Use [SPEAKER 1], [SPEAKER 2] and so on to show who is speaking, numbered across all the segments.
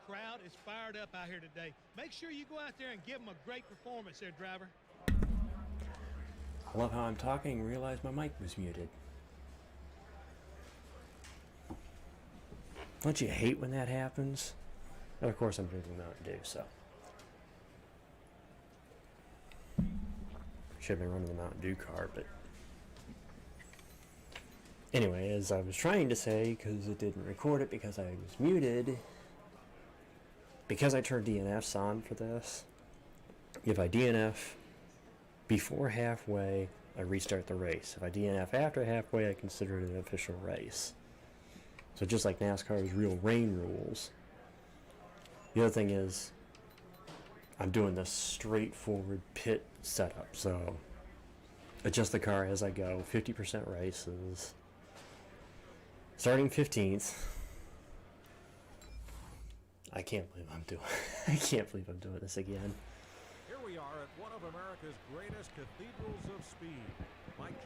[SPEAKER 1] crowd is fired up out here today. Make sure you go out there and give them a great performance there, driver.
[SPEAKER 2] I love how I'm talking and realize my mic was muted. Don't you hate when that happens? And of course I'm drinking Mountain Dew, so. Should have been running the Mountain Dew car, but. Anyway, as I was trying to say, because it didn't record it because I was muted, because I turned DNFs on for this, if I DNF before halfway, I restart the race. If I DNF after halfway, I consider it an official race. So just like NASCAR's real rain rules. The other thing is, I'm doing this straightforward pit setup. So adjust the car as I go. 50% races. Starting 15th. I can't believe I'm doing this again.
[SPEAKER 3] Here we are at one of America's greatest cathedrals of speed.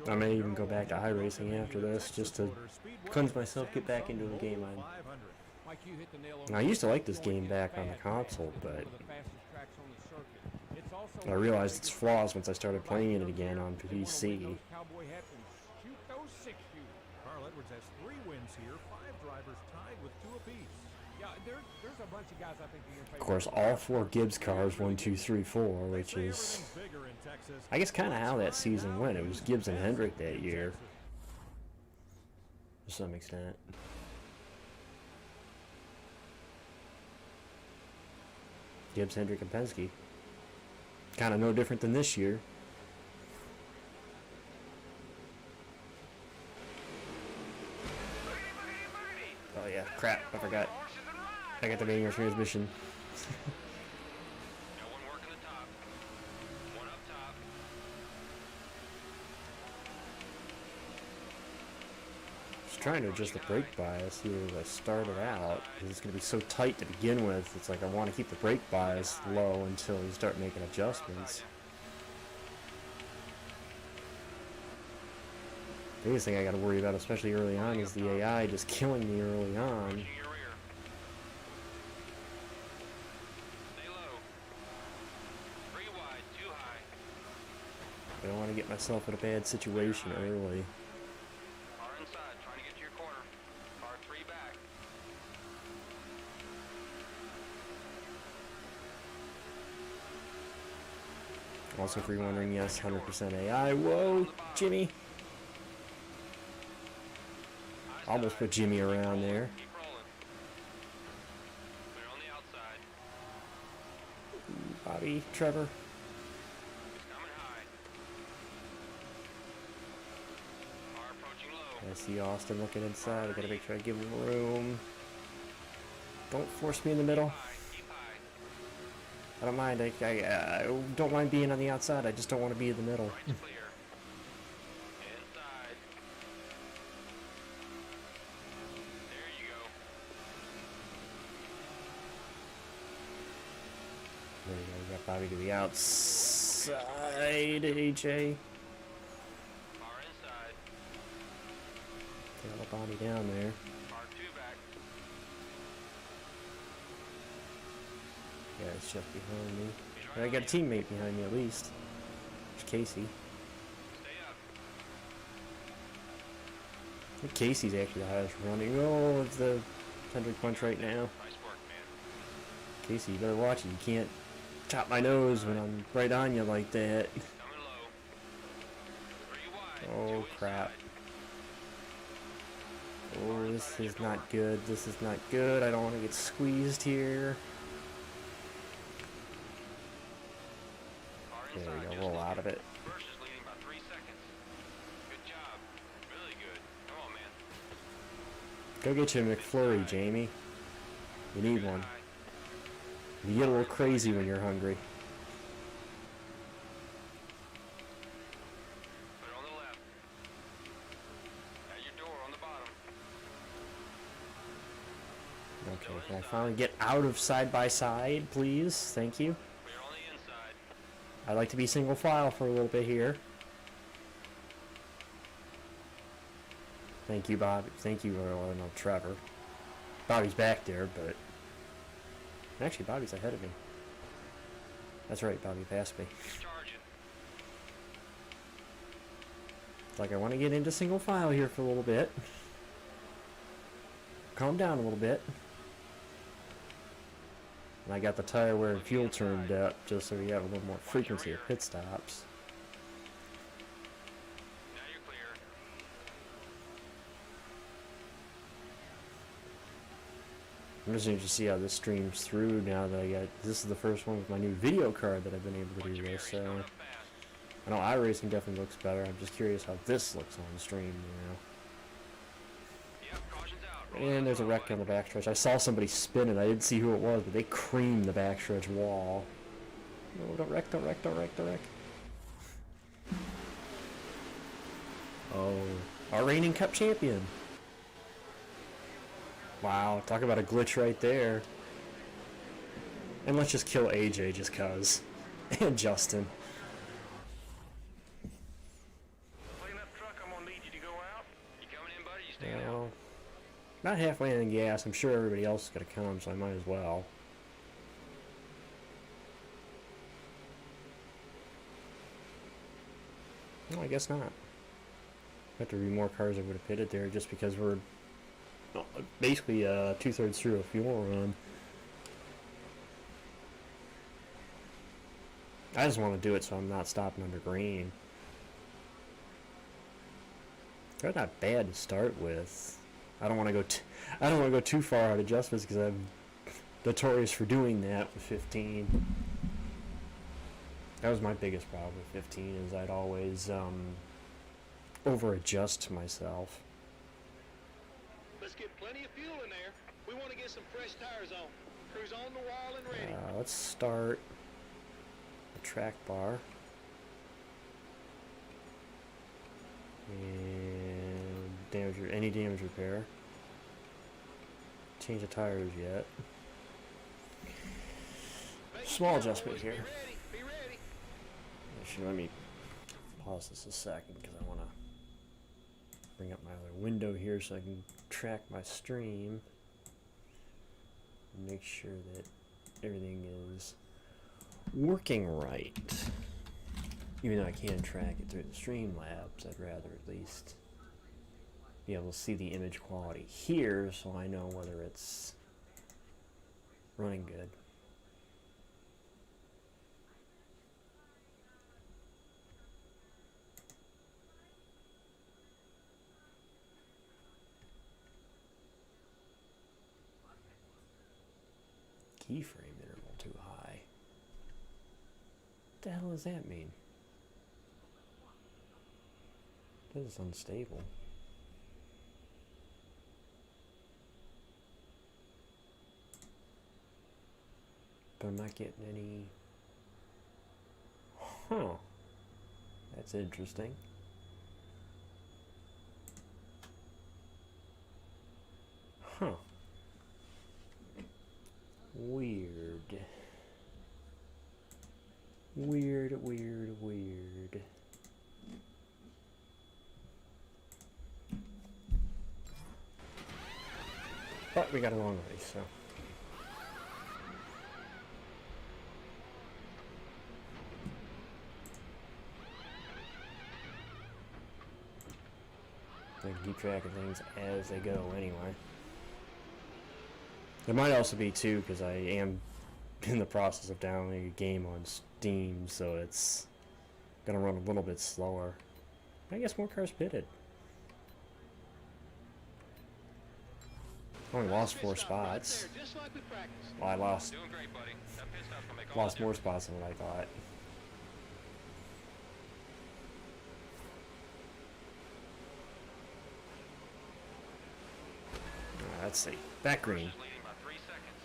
[SPEAKER 2] I may even go back to iRacing after this just to cleanse myself, get back into the game. I used to like this game back on the console, but I realized its flaws once I started playing it again on PC.
[SPEAKER 3] Carl Edwards has 3 wins here, 5 drivers tied with 2 apiece. Yeah, there's a bunch of guys I think you can.
[SPEAKER 2] Of course, all 4 Gibbs cars, 1, 2, 3, 4, which is, I guess, kind of how that season went. It was Gibbs and Hendrick that year, to some extent. Gibbs, Hendrick, and Penske. Kind of no different than this year. Oh yeah, crap, I forgot. I got the manual transmission.
[SPEAKER 4] Got one working the top. One up top.
[SPEAKER 2] Just trying to adjust the brake bias here as I started out, because it's going to be so tight to begin with. It's like I want to keep the brake bias low until you start making adjustments. The biggest thing I got to worry about, especially early on, is the AI just killing me early on. I don't want to get myself in a bad situation early.
[SPEAKER 4] Car inside, trying to get to your corner. Car 3 back.
[SPEAKER 2] Also, if you're wondering, yes, 100% AI. Whoa, Jimmy! Almost put Jimmy around there.
[SPEAKER 4] Keep rolling. We're on the outside.
[SPEAKER 2] Bobby, Trevor. I see Austin looking inside. I gotta make sure I give him room. Don't force me in the middle. I don't mind. I don't mind being on the outside. I just don't want to be in the middle.
[SPEAKER 4] Inside. There you go.
[SPEAKER 2] There you go. We got Bobby to the outside. AJ. Got a Bobby down there.
[SPEAKER 4] Car 2 back.
[SPEAKER 2] Yeah, it's just behind me. But I got a teammate behind me at least. There's Casey.
[SPEAKER 4] Stay up.
[SPEAKER 2] I think Casey's actually the highest running. Oh, it's the Hendrick punch right now.
[SPEAKER 4] Nice work, man.
[SPEAKER 2] Casey, you better watch it. You can't chop my nose when I'm right on you like that.
[SPEAKER 4] Coming low. 3 wide.
[SPEAKER 2] Oh,
[SPEAKER 4] 2
[SPEAKER 2] crap.
[SPEAKER 4] inside.
[SPEAKER 2] Oh, this is not good. This is not good. I don't want to get squeezed here. There we go. Roll out of it.
[SPEAKER 4] First is leading by 3 seconds. Good job. Really good. Come on, man.
[SPEAKER 2] Go get you a McFlurry, Jamie. You need one. You get a little crazy when you're hungry.
[SPEAKER 4] Put it on the left. At your door on the bottom.
[SPEAKER 2] Okay, can I finally get out of side by side, please? Thank you.
[SPEAKER 4] We're on the inside.
[SPEAKER 2] I'd like to be single file for a little bit here. Thank you, Bob. Thank you, no, Trevor. Bobby's back there, but Actually, Bobby's ahead of me. That's right, Bobby passed me.
[SPEAKER 4] Charging.
[SPEAKER 2] It's like I want to get into single file here for a little bit. Calm down a little bit. And I got the tire wear and fuel turned up just so we have a little more frequency of pit stops.
[SPEAKER 4] Now you're clear.
[SPEAKER 2] I'm just interested to see how this streams through now that I got. This is the first one with my new video card that I've been able to do this. So I know iRacing definitely looks better. I'm just curious how this looks on the stream,
[SPEAKER 4] Yep, caution's out.
[SPEAKER 2] And there's a wreck on the backstretch. I saw somebody spin it. I didn't see who it was, but they creamed the backstretch wall. No, don't wreck, don't wreck, don't wreck, don't wreck. Oh, our reigning cup champion. Wow, talk about a glitch right there. And let's just kill AJ just cuz. And Justin.
[SPEAKER 4] Clean up truck, I'm gonna need you to go out. You coming in, buddy? You staying out?
[SPEAKER 2] Well, not halfway in the gas. I'm sure everybody else is going to come, so I might as well. No, I guess not. Have to be more cars that would have pitted there just because we're basically 2/3 through a fuel run. I just want to do it so I'm not stopping under green. They're not bad to start with. I don't want to go. I don't want to go too far out of adjustments because I'm notorious for doing that with 15. That was my biggest problem with 15 is I'd always over adjust myself.
[SPEAKER 1] Let's get plenty of fuel in there. We want to get some fresh tires on. Crew's on the wall and ready.
[SPEAKER 2] Let's start the track bar. And any damage repair. Change the tires yet. Small adjustment here.
[SPEAKER 1] Be ready.
[SPEAKER 2] Actually, let me pause this a second because I want to bring up my other window here so I can track my stream and make sure that everything is working right. Even though I can track it through the Streamlabs, I'd rather at least be able to see the image quality here so I know whether it's running good. Keyframe interval too high. What the hell does that mean? That is unstable. But I'm not getting any. Huh. That's interesting. Huh. Weird. Weird, weird, weird. But we got a long race, so. I can keep track of things as they go anyway. It might also be too because I am in the process of downloading a game on Steam, so it's gonna run a little bit slower. I guess more cars pitted. Only lost 4 spots. Well, I lost
[SPEAKER 4] Doing great, buddy. That pit stop's gonna make all
[SPEAKER 2] lost
[SPEAKER 4] the
[SPEAKER 2] more
[SPEAKER 4] difference.
[SPEAKER 2] spots than what I thought. Let's see. Back green.
[SPEAKER 4] Leading by 3 seconds.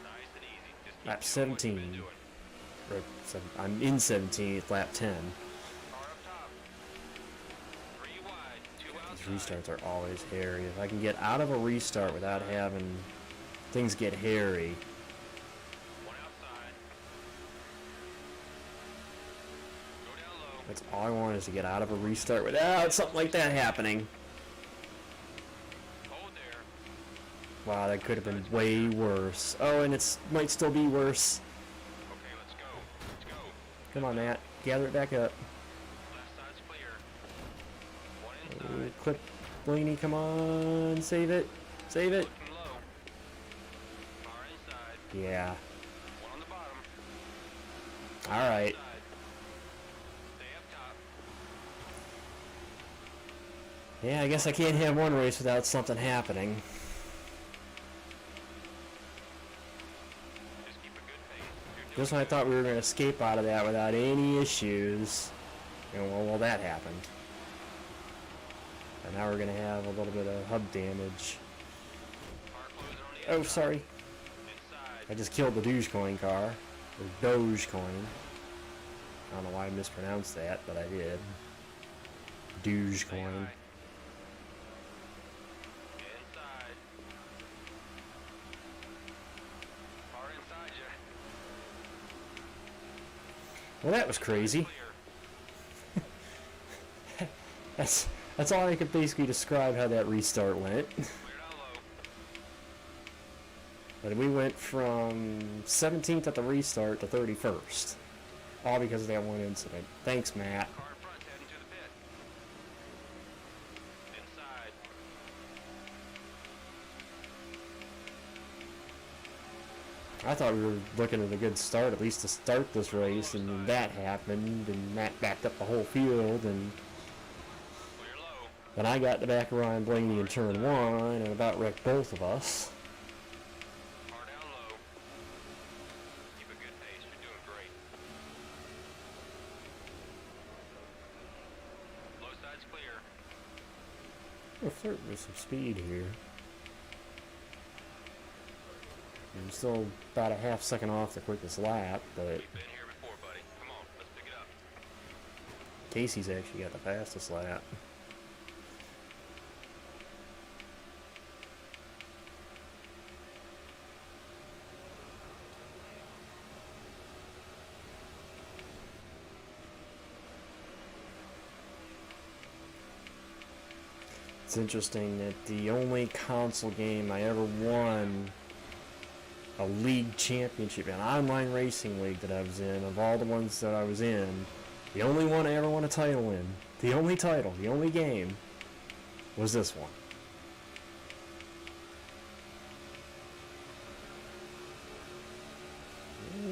[SPEAKER 4] Nice and easy. Just keep
[SPEAKER 2] Lap
[SPEAKER 4] doing what you've been
[SPEAKER 2] 17.
[SPEAKER 4] doing.
[SPEAKER 2] Or I'm in 17, it's lap 10.
[SPEAKER 4] Car up top. 3 wide, 2
[SPEAKER 2] These
[SPEAKER 4] outside.
[SPEAKER 2] restarts are always hairy. If I can get out of a restart without having things get hairy,
[SPEAKER 4] 1 outside. Go down low.
[SPEAKER 2] that's all I want is to get out of a restart without something like that happening.
[SPEAKER 4] Hold there.
[SPEAKER 2] Wow, that could have been way worse. Oh, and it might still be worse.
[SPEAKER 4] Okay, let's go. Let's go.
[SPEAKER 2] Come on, Matt. Gather it back up.
[SPEAKER 4] Left side's clear. One
[SPEAKER 2] Oh,
[SPEAKER 4] inside.
[SPEAKER 2] clip Blaney, come on. Save it. Save it.
[SPEAKER 4] Looking low. Far inside.
[SPEAKER 2] Yeah.
[SPEAKER 4] One on the bottom.
[SPEAKER 2] Alright.
[SPEAKER 4] Inside. Stay up top.
[SPEAKER 2] Yeah, I guess I can't have one race without something happening.
[SPEAKER 4] Just keep a good pace. You're doing
[SPEAKER 2] Just when I
[SPEAKER 4] good.
[SPEAKER 2] thought we were going to escape out of that without any issues. You know, well, that happened. And now we're going to have a little bit of hub damage.
[SPEAKER 4] Car closing on the
[SPEAKER 2] Oh,
[SPEAKER 4] inside.
[SPEAKER 2] sorry.
[SPEAKER 4] Inside.
[SPEAKER 2] I just killed the Dogecoin car. Or Dogecoin. I don't know why I mispronounced that, but I did.
[SPEAKER 4] Stay
[SPEAKER 2] Dogecoin.
[SPEAKER 4] high. Inside. Far inside you.
[SPEAKER 2] Well, that was crazy.
[SPEAKER 4] Clear.
[SPEAKER 2] That's all I could basically describe how that restart went.
[SPEAKER 4] Clear down low.
[SPEAKER 2] But we went from 17th at the restart to 31st. All because of that one incident. Thanks, Matt.
[SPEAKER 4] Car in front heading to the pit. Inside.
[SPEAKER 2] I thought we were looking at a good start, at least to start this race, and then that happened, and Matt backed up the whole field, and
[SPEAKER 4] Clear low.
[SPEAKER 2] then I got the back of Ryan Blaney in turn 1, and about wrecked both of us.
[SPEAKER 4] Car down low. Keep a good pace. You're doing great. Low side's clear.
[SPEAKER 2] We're flirting with some speed here. I'm still about a half second off the quickest lap, but
[SPEAKER 4] You've been here before, buddy. Come on, let's pick it up.
[SPEAKER 2] Casey's actually got the fastest lap. It's interesting that the only console game I ever won a league championship, an online racing league that I was in, of all the ones that I was in, the only one I ever won a title in, the only title, the only game, was this one.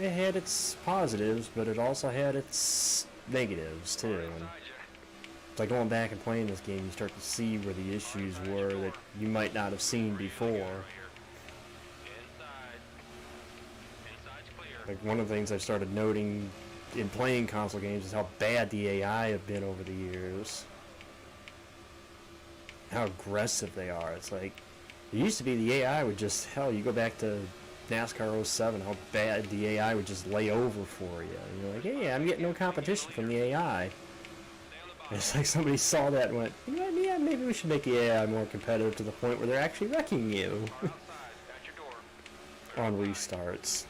[SPEAKER 2] It had its positives, but it also had its negatives too. And
[SPEAKER 4] Inside you.
[SPEAKER 2] it's like going back and playing this game, you start to see where the issues were that you might not have seen before.
[SPEAKER 4] Inside. Inside's clear.
[SPEAKER 2] Like one of the things I started noting in playing console games is how bad the AI have been over the years. How aggressive they are. It's like, it used to be the AI would just, hell, you go back to NASCAR 07, how bad the AI would just lay over for you. And you're like, hey, I'm getting no competition from the AI.
[SPEAKER 4] Stay on the
[SPEAKER 2] And
[SPEAKER 4] bottom.
[SPEAKER 2] it's like somebody saw that and went, you know what, yeah, maybe we should make the AI more competitive to the point where they're actually wrecking you
[SPEAKER 4] Car outside. At your door. Clear
[SPEAKER 2] on
[SPEAKER 4] outside.
[SPEAKER 2] restarts.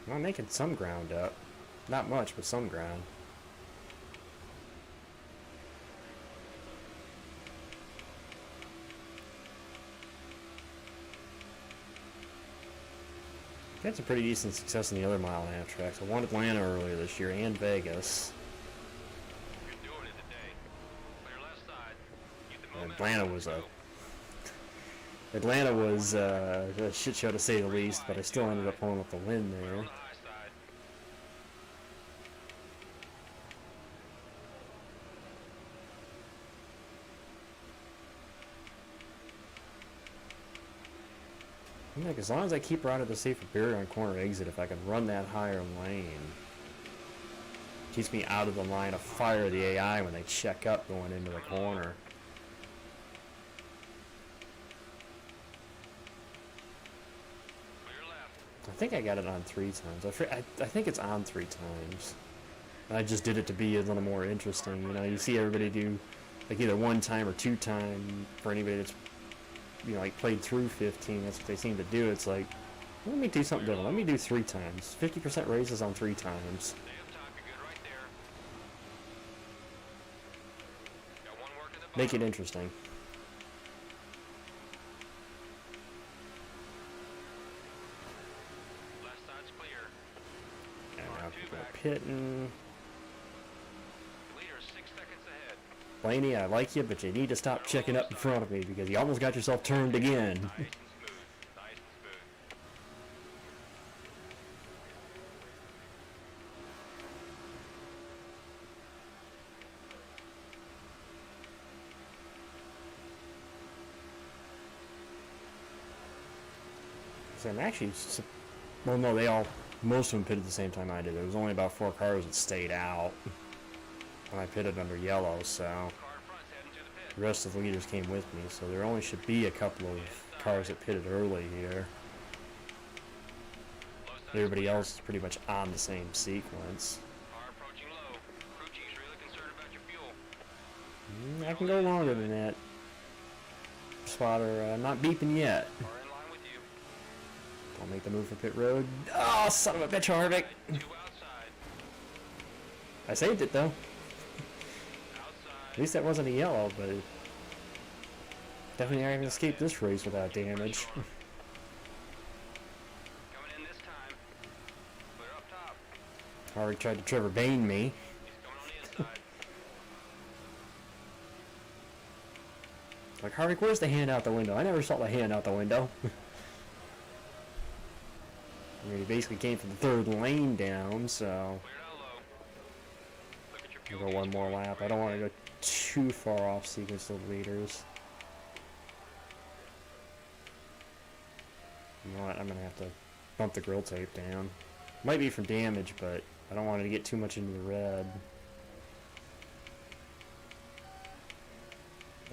[SPEAKER 2] Well, I'm making some ground up. Not much, but some ground. I had some pretty decent success in the other mile-and-a-half tracks. I won Atlanta earlier this year and Vegas.
[SPEAKER 4] You're doing it today. Clear left side. Keep the momentum.
[SPEAKER 2] Atlanta was a shit show to say the least, but I still ended up pulling up the win
[SPEAKER 4] Clear
[SPEAKER 2] there.
[SPEAKER 4] on the high side.
[SPEAKER 2] Like, as long as I keep her out of the safer barrier on corner exit, if I can run that higher lane, keeps me out of the line of fire of the AI when they check up going into the corner.
[SPEAKER 4] Clear left.
[SPEAKER 2] I think I got it on 3 times. I think it's on 3 times. I just did it to be a little more interesting. You know, you see everybody do like either 1 time or 2 time for anybody that's, you know, like played through 15. That's what they seem to do. It's like Let me do something different. Let me do 3 times. 50% raises on 3 times.
[SPEAKER 4] Stay up top, you're good right there. Got one working the bottom.
[SPEAKER 2] Make it interesting.
[SPEAKER 4] Left side's clear.
[SPEAKER 2] And
[SPEAKER 4] Car
[SPEAKER 2] now
[SPEAKER 4] two
[SPEAKER 2] people
[SPEAKER 4] back.
[SPEAKER 2] are pitting.
[SPEAKER 4] Leader 6 seconds ahead.
[SPEAKER 2] Blaney, I like you, but you need to stop checking up in front of me because you almost got yourself turned again.
[SPEAKER 4] Nice and smooth. Nice and smooth.
[SPEAKER 2] So I'm actually, well, no, most of them pitted at the same time I did. There was only about 4 cars that stayed out, and I pitted under yellow, so
[SPEAKER 4] Car in front's heading to the pit.
[SPEAKER 2] the rest of the leaders came with me, so there only should be a couple of cars that pitted early here.
[SPEAKER 4] Low side's
[SPEAKER 2] Everybody
[SPEAKER 4] clear.
[SPEAKER 2] else is pretty much on the same sequence.
[SPEAKER 4] Car approaching low. Crew chief's really concerned about your fuel.
[SPEAKER 2] I can go longer than that. Spotter, not beeping yet.
[SPEAKER 4] Car in line with you.
[SPEAKER 2] I'll make the move for pit road. Oh, son of a bitch, Harvick!
[SPEAKER 4] 2 outside.
[SPEAKER 2] I saved it though. At
[SPEAKER 4] Outside.
[SPEAKER 2] least that wasn't a yellow, but definitely not gonna escape this race without damage.
[SPEAKER 4] Coming in this time. Clear up top.
[SPEAKER 2] Harvick tried to Trevor Bayne me.
[SPEAKER 4] He's coming on the inside.
[SPEAKER 2] Like, Harvick, where's the hand out the window? I never saw the hand out the window. I mean, he basically came from the 3rd lane down, so
[SPEAKER 4] Cleared out low. Look at your
[SPEAKER 2] I'll
[SPEAKER 4] fuel
[SPEAKER 2] go one
[SPEAKER 4] gauge
[SPEAKER 2] more
[SPEAKER 4] before you
[SPEAKER 2] lap. I
[SPEAKER 4] brake.
[SPEAKER 2] don't want to go too far off sequence of the leaders. You know what? I'm gonna have to bump the grill tape down. Might be from damage, but I don't want it to get too much into the red.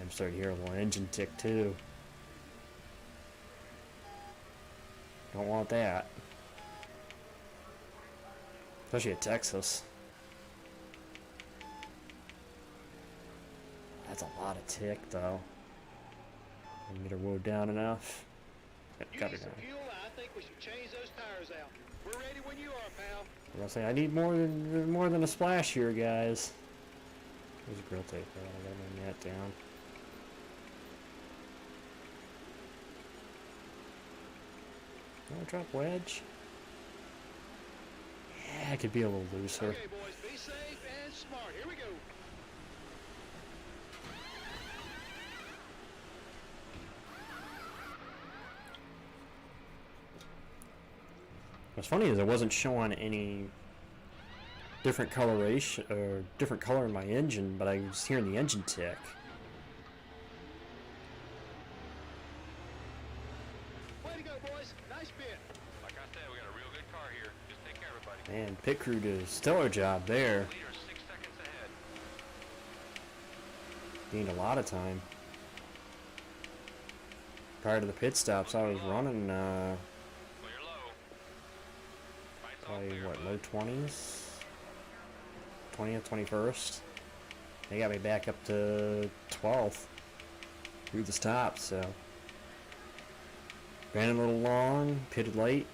[SPEAKER 2] I'm starting to hear a little engine tick too. Don't want that. Especially at Texas. That's a lot of tick though. Can we get her wood down enough? Yep,
[SPEAKER 1] You
[SPEAKER 2] got
[SPEAKER 1] need
[SPEAKER 2] her
[SPEAKER 1] some
[SPEAKER 2] down.
[SPEAKER 1] fuel, I think we should change those tires out. We're ready when you are, pal.
[SPEAKER 2] I'm gonna say I need more than a splash here, guys. There's a grill tape there. I gotta bring that down. Wanna drop wedge? Yeah, it could be a little looser.
[SPEAKER 1] Okay, boys, be safe and smart. Here we go.
[SPEAKER 2] What's funny is I wasn't showing any different coloration or different color in my engine, but I was hearing the engine tick.
[SPEAKER 1] Way to go, boys. Nice bit.
[SPEAKER 4] Like I said, we got a real good car here. Just take care of everybody.
[SPEAKER 2] Man, pit crew did a stellar job there.
[SPEAKER 4] Leader 6 seconds ahead.
[SPEAKER 2] Gained a lot of time. Prior to the pit stops, I was running
[SPEAKER 4] Clear low. Lights all
[SPEAKER 2] probably
[SPEAKER 4] clear,
[SPEAKER 2] what,
[SPEAKER 4] bud.
[SPEAKER 2] low 20s, 20th, 21st. They got me back up to 12th through the stop. So ran a little long, pitted late.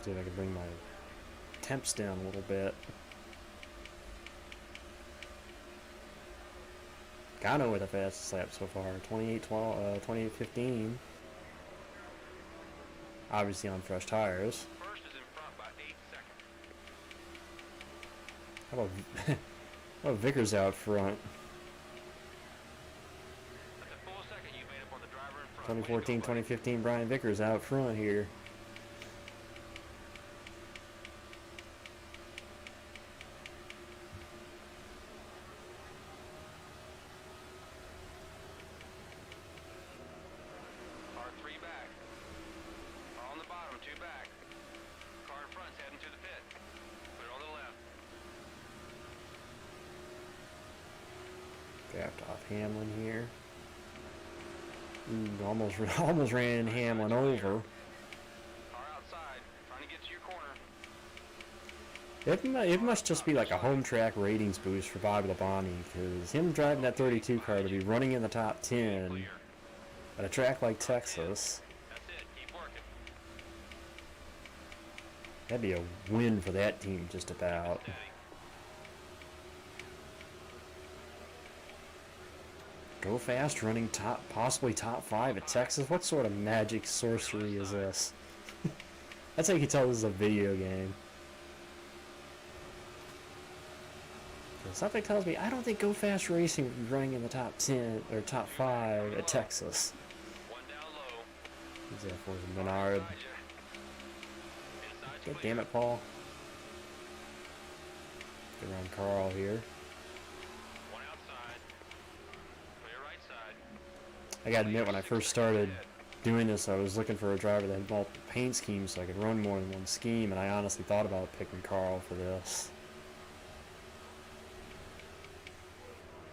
[SPEAKER 2] See if I can bring my temps down a little bit. Gano with the fastest lap so far, 28:15. Obviously on fresh tires.
[SPEAKER 4] First is in front by 8 seconds.
[SPEAKER 2] How about, how about Vickers out front?
[SPEAKER 4] That's a full second you made up on the driver in front. Way to go,
[SPEAKER 2] 2014,
[SPEAKER 4] buddy.
[SPEAKER 2] 2015 Brian Vickers out front here.
[SPEAKER 4] Car 3 back. Car on the bottom, 2 back. Car in front's heading to the pit. Clear on the left.
[SPEAKER 2] Draft off Hamlin here. Ooh, almost ran Hamlin over.
[SPEAKER 4] Car outside, trying to get to your corner.
[SPEAKER 2] It must just be like a home track ratings boost for Bobby Labonte, because him driving that 32 car to be running in the top 10
[SPEAKER 4] Clear.
[SPEAKER 2] At a track like Texas,
[SPEAKER 4] That's it. Keep working.
[SPEAKER 2] that'd be a win for that team just about.
[SPEAKER 4] Steady.
[SPEAKER 2] Go fast, running possibly top 5 at Texas. What sort of magic sorcery is this? That's how you can tell this is a video game. Something tells me I don't think Go Fast Racing would be running in the top 10 or top 5 at Texas.
[SPEAKER 4] One down low.
[SPEAKER 2] Who's that for? Menard.
[SPEAKER 4] Inside you. Inside's
[SPEAKER 2] God
[SPEAKER 4] clear.
[SPEAKER 2] damn it, Paul. Get around Carl here.
[SPEAKER 4] One outside. Clear right side.
[SPEAKER 2] I gotta admit, when I first started doing this, I was looking for a driver that had multiple paint schemes so I could run more than one scheme, and I honestly thought about picking Carl for this.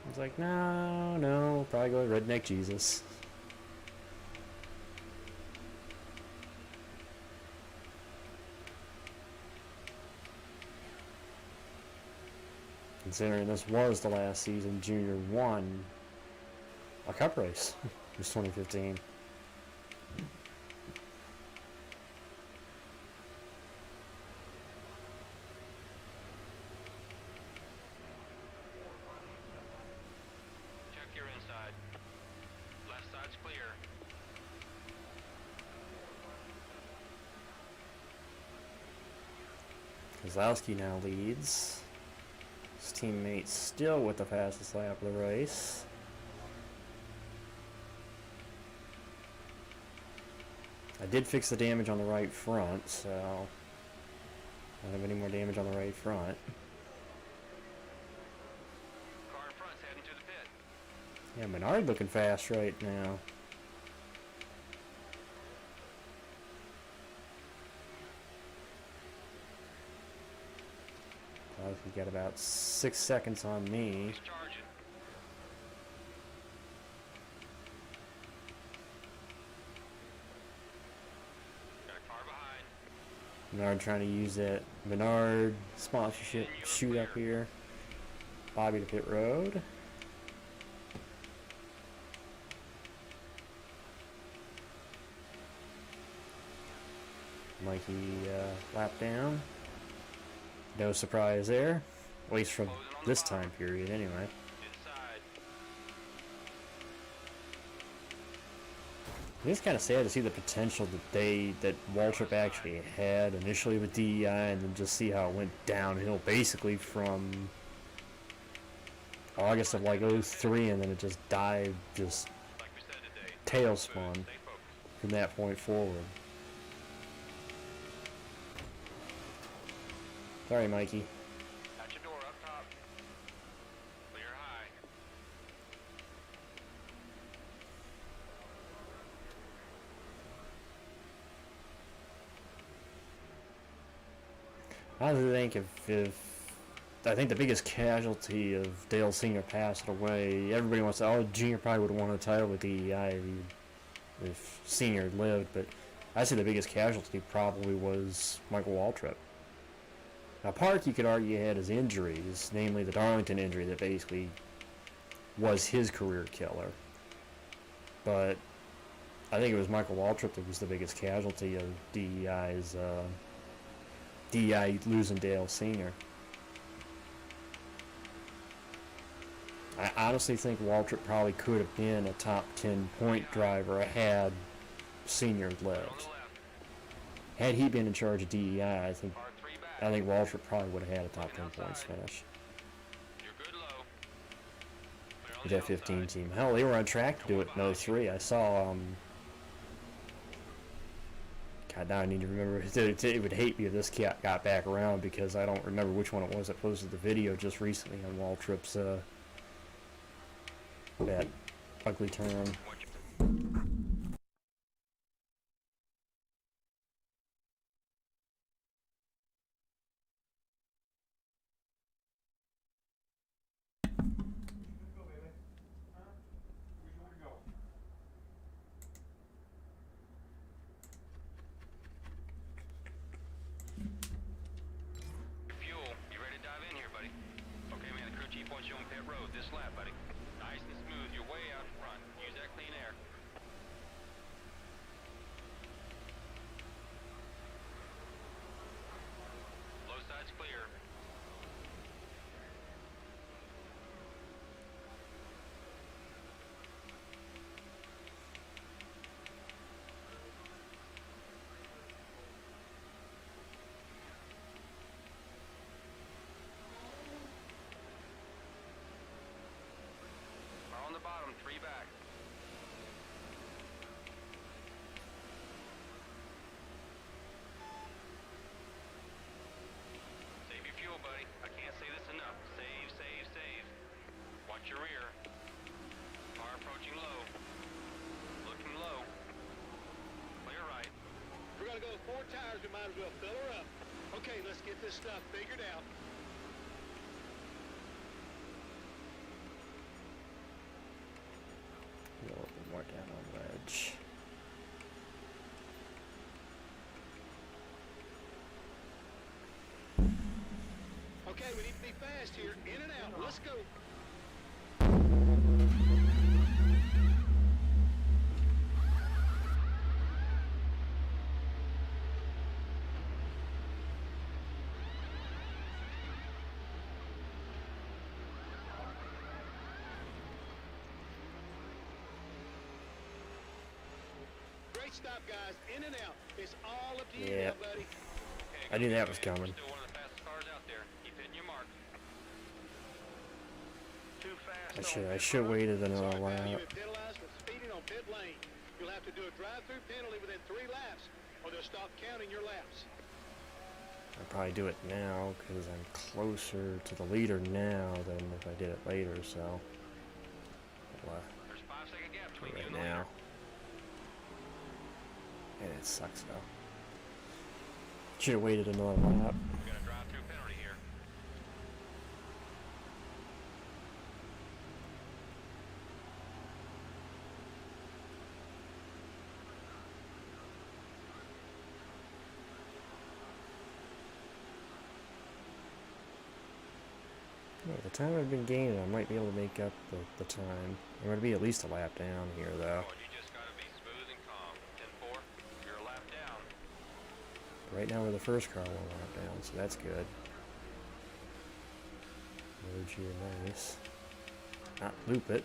[SPEAKER 2] I was like, no, probably go with Redneck Jesus. Considering this was the last season Junior won a cup race. It was 2015.
[SPEAKER 4] Check your inside. Left side's clear.
[SPEAKER 2] Kozlowski now leads. His teammate still with the fastest lap of the race. I did fix the damage on the right front, so I don't have any more damage on the right front.
[SPEAKER 4] Car in front's heading to the pit.
[SPEAKER 2] Yeah, Menard looking fast right now. He's got about 6 seconds on me.
[SPEAKER 4] He's charging. Got a car behind.
[SPEAKER 2] Menard trying to use that Menard sponsorship shoot up here. Bobby to pit road. Mikey lap down. No surprise there. At least from this time period anyway.
[SPEAKER 4] Inside.
[SPEAKER 2] It's kind of sad to see the potential that Waltrip actually had initially with DEI, and then just see how it went downhill basically from August of like '03, and then it just dived, just
[SPEAKER 4] Like we said today.
[SPEAKER 2] tailspun
[SPEAKER 4] Stay focused.
[SPEAKER 2] from that point forward. Sorry, Mikey.
[SPEAKER 4] At your door up top. Clear high.
[SPEAKER 2] I think I think the biggest casualty of Dale Senior passing away, everybody wants to, oh, Junior probably would have won a title with DEI if Senior had lived, but I say the biggest casualty probably was Michael Waltrip. Now, Park, you could argue, had his injuries, namely the Darlington injury that basically was his career killer. But I think it was Michael Waltrip that was the biggest casualty of DEI losing Dale Senior. I honestly think Waltrip probably could have been a top 10 point driver had Senior lived.
[SPEAKER 4] On the left.
[SPEAKER 2] Had he been in charge of DEI, I think
[SPEAKER 4] R3 back.
[SPEAKER 2] Waltrip probably would have had a top 10 points finish
[SPEAKER 4] You're good low. Clear on
[SPEAKER 2] with
[SPEAKER 4] the
[SPEAKER 2] that 15
[SPEAKER 4] outside.
[SPEAKER 2] team. Hell, they were on track to do it in '03. I saw, God, now I need to remember. It would hate me if this cat got back around because I don't remember which one it was that posted the video just recently on Waltrip's, that ugly turn.
[SPEAKER 4] Watch your fuel. You ready to dive in here, buddy? Okay, man, the crew chief wants you on pit road this lap, buddy. Nice and smooth. You're way out in front. Use that clean air.
[SPEAKER 1] got 4 tires, we might as well fill her up. Okay, let's get this stuff figured out.
[SPEAKER 2] A little bit more down on ledge.
[SPEAKER 1] Okay, we need to be fast here. In and out. Let's go. Great stop, guys. In and out. It's all up to you
[SPEAKER 2] Yep.
[SPEAKER 1] now, buddy.
[SPEAKER 2] I knew that was coming.
[SPEAKER 4] Still one of the fastest cars out there. Keep hitting your mark. Too fast.
[SPEAKER 2] I should waited another
[SPEAKER 1] Sorry, pal, you
[SPEAKER 2] lap.
[SPEAKER 1] have penalized for speeding on pit lane. You'll have to do a drive-through penalty within 3 laps, or they'll stop counting your laps.
[SPEAKER 2] I'll probably do it now because I'm closer to the leader now than if I did it later. So
[SPEAKER 4] There's a 5-second gap
[SPEAKER 2] do
[SPEAKER 4] between
[SPEAKER 2] it
[SPEAKER 4] you
[SPEAKER 2] right
[SPEAKER 4] and the
[SPEAKER 2] now.
[SPEAKER 4] leader.
[SPEAKER 2] And it sucks though. Should have waited another lap.
[SPEAKER 4] We got a drive-through penalty here.
[SPEAKER 2] Well, the time I've been gaining, I might be able to make up the time. I'm going to be at least a lap down here, though.
[SPEAKER 4] Oh, you just gotta be smooth and calm. 10-4, you're a lap down.
[SPEAKER 2] Right now, we're the first car one lap down, so that's good. Merge here, nice. Not loop it.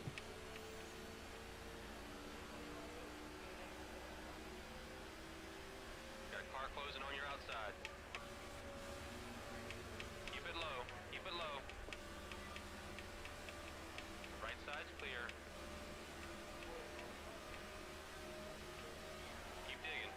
[SPEAKER 4] Got a car closing on your outside. Keep it low. Keep it low. Right side's clear. Keep digging.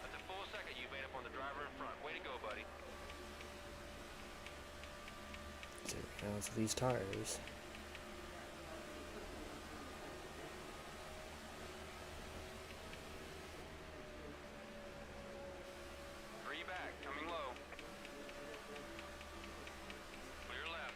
[SPEAKER 4] That's a full second you made up on the driver in front. Way to go, buddy.
[SPEAKER 2] See what counts these tires.
[SPEAKER 4] Three back, coming low. Clear left.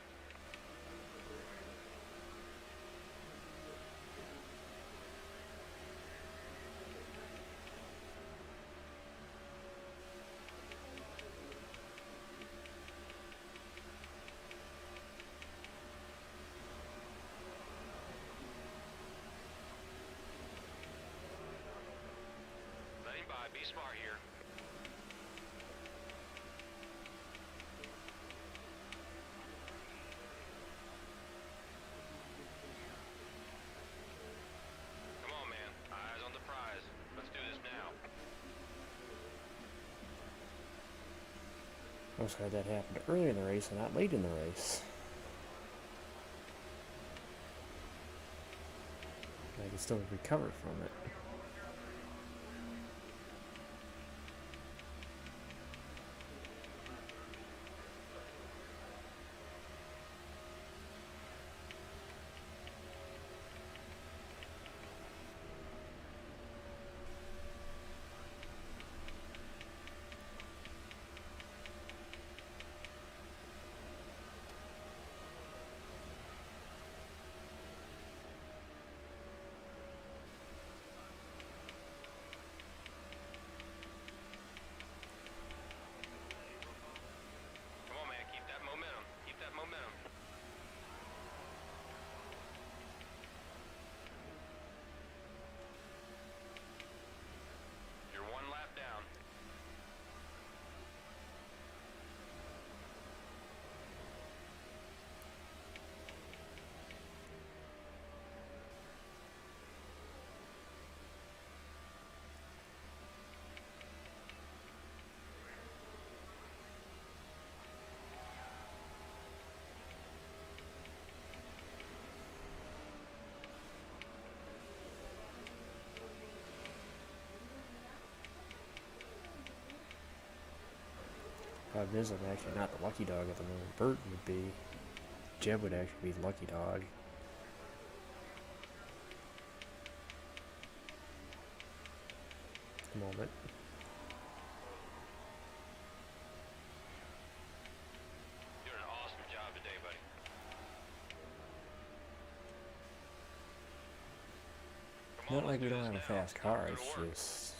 [SPEAKER 4] Let him by. Be smart here. Come on, man. Eyes on the prize. Let's do this now.
[SPEAKER 2] I was glad that happened early in the race and not late in the race. I can still recover from it. Problem is, I'm actually not the lucky dog at the moment. Burton would be. Jeb would actually be the lucky dog. At the moment.
[SPEAKER 4] Doing an awesome job today, buddy. Come
[SPEAKER 2] Not
[SPEAKER 4] on,
[SPEAKER 2] like
[SPEAKER 4] let's
[SPEAKER 2] we
[SPEAKER 4] do
[SPEAKER 2] don't have
[SPEAKER 4] this
[SPEAKER 2] a
[SPEAKER 4] now.
[SPEAKER 2] fast car,
[SPEAKER 4] Go
[SPEAKER 2] it's
[SPEAKER 4] to work.
[SPEAKER 2] just
[SPEAKER 4] Car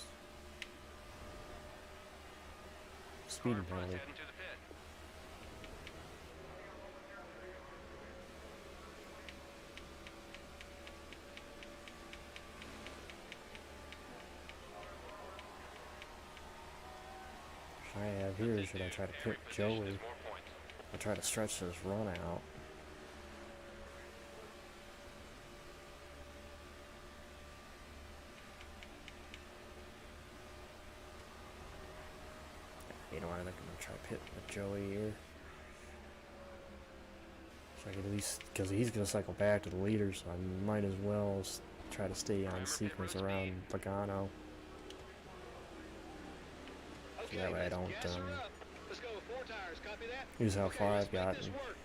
[SPEAKER 2] speeding
[SPEAKER 4] in front's
[SPEAKER 2] penalty.
[SPEAKER 4] heading to the pit.
[SPEAKER 2] Should I have here, or should I try to
[SPEAKER 4] Every
[SPEAKER 2] pit
[SPEAKER 4] position
[SPEAKER 2] Joey?
[SPEAKER 4] is more points.
[SPEAKER 2] I'll try to stretch this run out. You know what, I think I'm gonna try to pit with Joey here. So I can at least, because he's gonna cycle back to the leader, so I might as well try to stay on sequence around Logano.
[SPEAKER 1] Okay,
[SPEAKER 2] that way I
[SPEAKER 1] let's
[SPEAKER 2] don't,
[SPEAKER 1] gas her up. Let's go with 4 tires. Copy that?
[SPEAKER 2] Here's how
[SPEAKER 1] Okay,
[SPEAKER 2] far
[SPEAKER 1] let's
[SPEAKER 2] I've
[SPEAKER 1] make
[SPEAKER 2] gotten.
[SPEAKER 1] this work.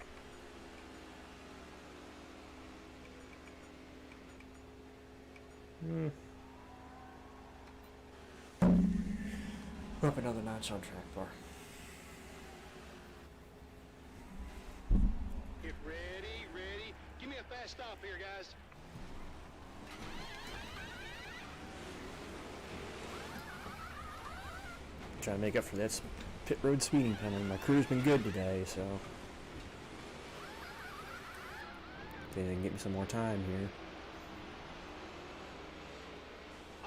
[SPEAKER 2] Up another notch on track bar.
[SPEAKER 1] Get ready, ready. Give me a fast stop here, guys.
[SPEAKER 2] Trying to make up for that pit road speeding penalty. My crew's been good today, so they didn't get me some more time here.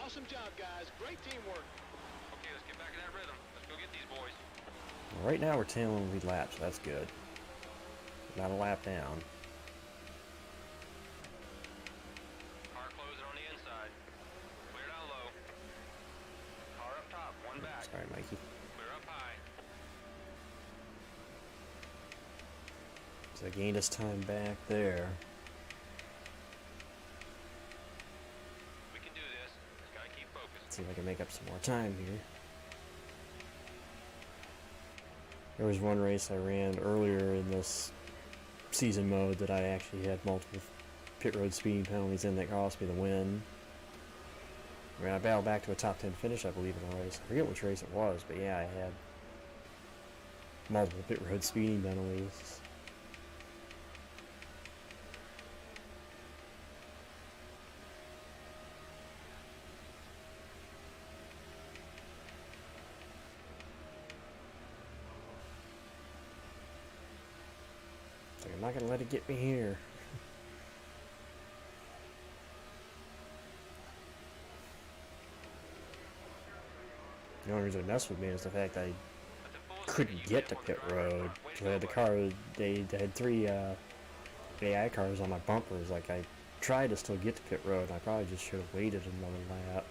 [SPEAKER 1] Awesome job, guys. Great teamwork.
[SPEAKER 4] Okay, let's get back in that rhythm. Let's go get these boys.
[SPEAKER 2] Well, right now we're tailing lead lap, so that's good. Not a lap down.
[SPEAKER 4] Car closing on the inside. Clear down low. Car up top, one back.
[SPEAKER 2] Sorry, Mikey.
[SPEAKER 4] Clear up high.
[SPEAKER 2] So I gained us time back there.
[SPEAKER 4] We can do this. Just gotta keep focused.
[SPEAKER 2] See if I can make up some more time here. There was one race I ran earlier in this season mode that I actually had multiple pit road speeding penalties in that cost me the win. I mean, I battled back to a top 10 finish, I believe, in the race. I forget which race it was, but yeah, I had multiple pit road speeding penalties. Like, I'm not gonna let it get me here. The only reason it messed with me is the fact I couldn't get to pit road. Because I had the car, they had 3 AI cars on my bumpers. Like, I tried to still get to pit road, and I probably just should have waited another lap.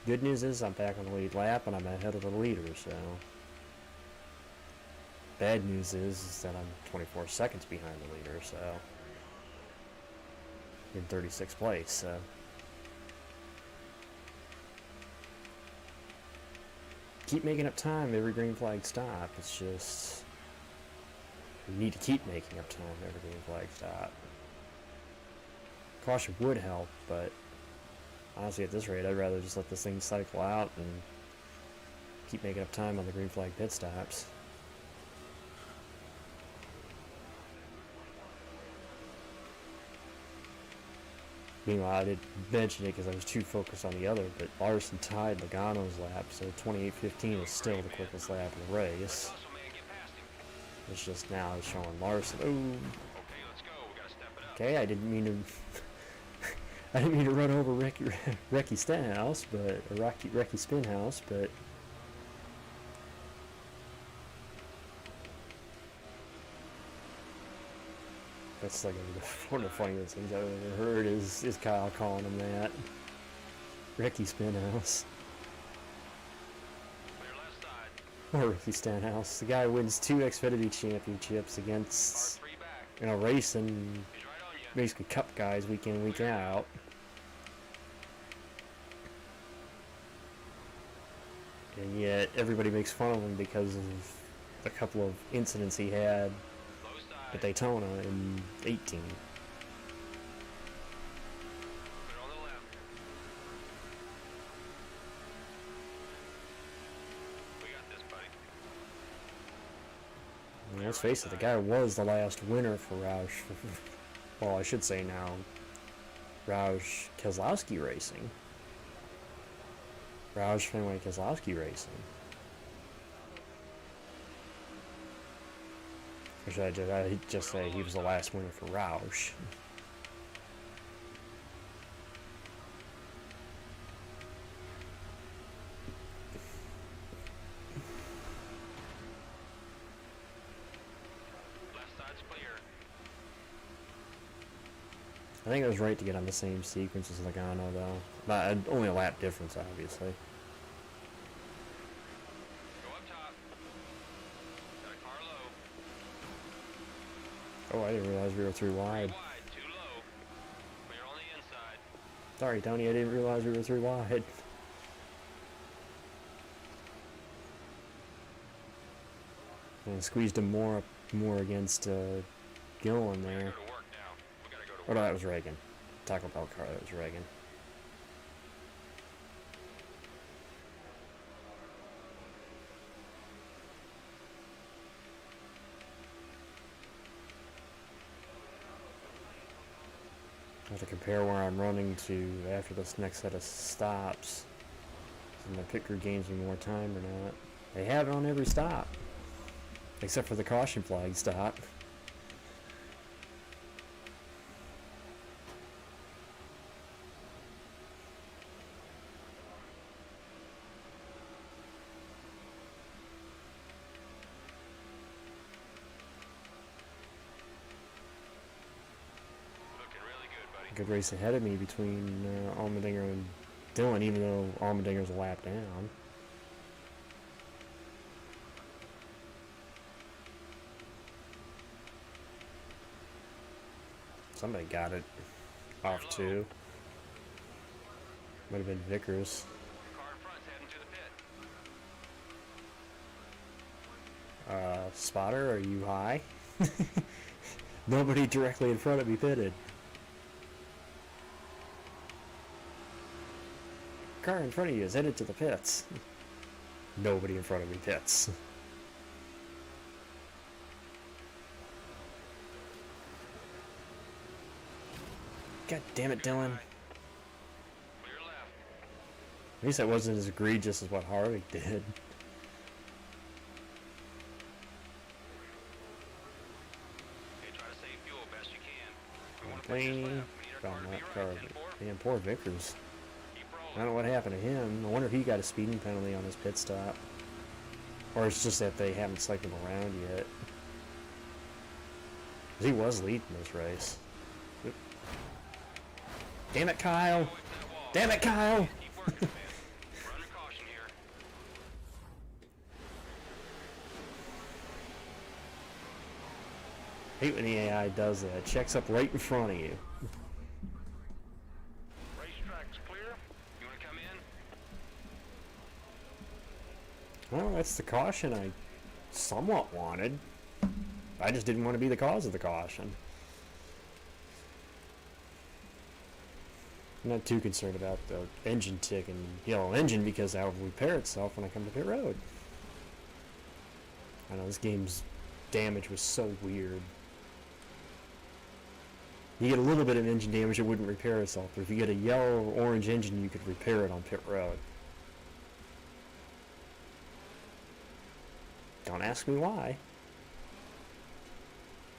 [SPEAKER 2] Good news is I'm back on the lead lap, and I'm ahead of the leader, so... Bad news is that I'm 24 seconds behind the leader, so... in 36th place, so... Keep making up time every green flag stop. It's just... you need to keep making up time every green flag stop. Caution would help, but... honestly, at this rate, I'd rather just let this thing cycle out and keep making up time on the green flag pit stops. Meanwhile, I didn't mention it because I was too focused on the other, but Larson tied Logano's lap, so 28:15 is still the quickest lap in the race.
[SPEAKER 4] Hustle, man, get past him.
[SPEAKER 2] It's just now it's showing Larson. Oh,
[SPEAKER 4] Okay, let's go. We gotta step it up.
[SPEAKER 2] okay, I didn't mean to... I didn't mean to run over Recky Stenhouse, but... or Recky Spinhouse, but... that's like one of the funniest things I've ever heard is Kyle calling him that. Recky Spinhouse.
[SPEAKER 4] Clear left side.
[SPEAKER 2] Or Ricky Stenhouse. The guy wins 2 Xfinity championships
[SPEAKER 4] Car
[SPEAKER 2] against,
[SPEAKER 4] 3 back.
[SPEAKER 2] you know, racing
[SPEAKER 4] He's right on you.
[SPEAKER 2] basically cup guys week in, week out. And yet everybody makes fun of him because of a couple of incidents he had
[SPEAKER 4] Low side.
[SPEAKER 2] at Daytona in 18.
[SPEAKER 4] Put it on the left. We got this, buddy.
[SPEAKER 2] I mean, let's face it, the guy was the last winner for Roush. Well, I should say now, Roush Keselowski Racing. Roush Fenway Keselowski Racing. Or should I just say he was the last winner for Roush?
[SPEAKER 4] Left side's clear.
[SPEAKER 2] I think I was right to get on the same sequence as Logano, though. Not only a lap difference, obviously.
[SPEAKER 4] Go up top. Got a car low.
[SPEAKER 2] Oh, I didn't realize we were three wide.
[SPEAKER 4] Wide, too low. Clear on the inside.
[SPEAKER 2] Sorry, Tony, I didn't realize we were three wide. And squeezed him more against Gillen
[SPEAKER 4] We gotta
[SPEAKER 2] there.
[SPEAKER 4] go to work now. We gotta go to
[SPEAKER 2] Oh,
[SPEAKER 4] work.
[SPEAKER 2] no, that was Reagan. Taco Bell car, that was Reagan. I have to compare where I'm running to after this next set of stops. And my pit crew gains me more time or not. They have it on every stop. Except for the caution flag stop.
[SPEAKER 4] Looking really good, buddy.
[SPEAKER 2] Good race ahead of me between Allmendinger and Dillon, even though Allmendinger's a lap down. Somebody got it off too. Might have been Vickers.
[SPEAKER 4] Car in front's heading to the pit.
[SPEAKER 2] Spotter, are you high? Nobody directly in front of me pitted. Car in front of you is headed to the pits. Nobody in front of me pits. God damn it, Dylan.
[SPEAKER 4] Clear left.
[SPEAKER 2] At least that wasn't as egregious as what Harvick did.
[SPEAKER 4] Okay, try to save fuel best you can. We want to push this
[SPEAKER 2] Dang.
[SPEAKER 4] left. We need our car to be
[SPEAKER 2] Car.
[SPEAKER 4] right. 10-4.
[SPEAKER 2] Damn, poor Vickers.
[SPEAKER 4] Keep
[SPEAKER 2] I
[SPEAKER 4] rolling.
[SPEAKER 2] don't know what happened to him. I wonder if he got a speeding penalty on his pit stop. Or it's just that they haven't cycled him around yet. 'Cause he was leading this race. Oop. Damn it, Kyle!
[SPEAKER 4] Go into that wall.
[SPEAKER 2] Damn it, Kyle!
[SPEAKER 4] Keep working, man. We're under caution here.
[SPEAKER 2] Hate when the AI does that. It checks up right in front of you.
[SPEAKER 4] Racetrack's clear. You want to come in?
[SPEAKER 2] Well, that's the caution I somewhat wanted. I just didn't want to be the cause of the caution. I'm not too concerned about the engine tick and yellow engine because that will repair itself when I come to pit road. I know this game's damage was so weird. You get a little bit of engine damage, it wouldn't repair itself. But if you get a yellow or orange engine, you could repair it on pit road. Don't ask me why.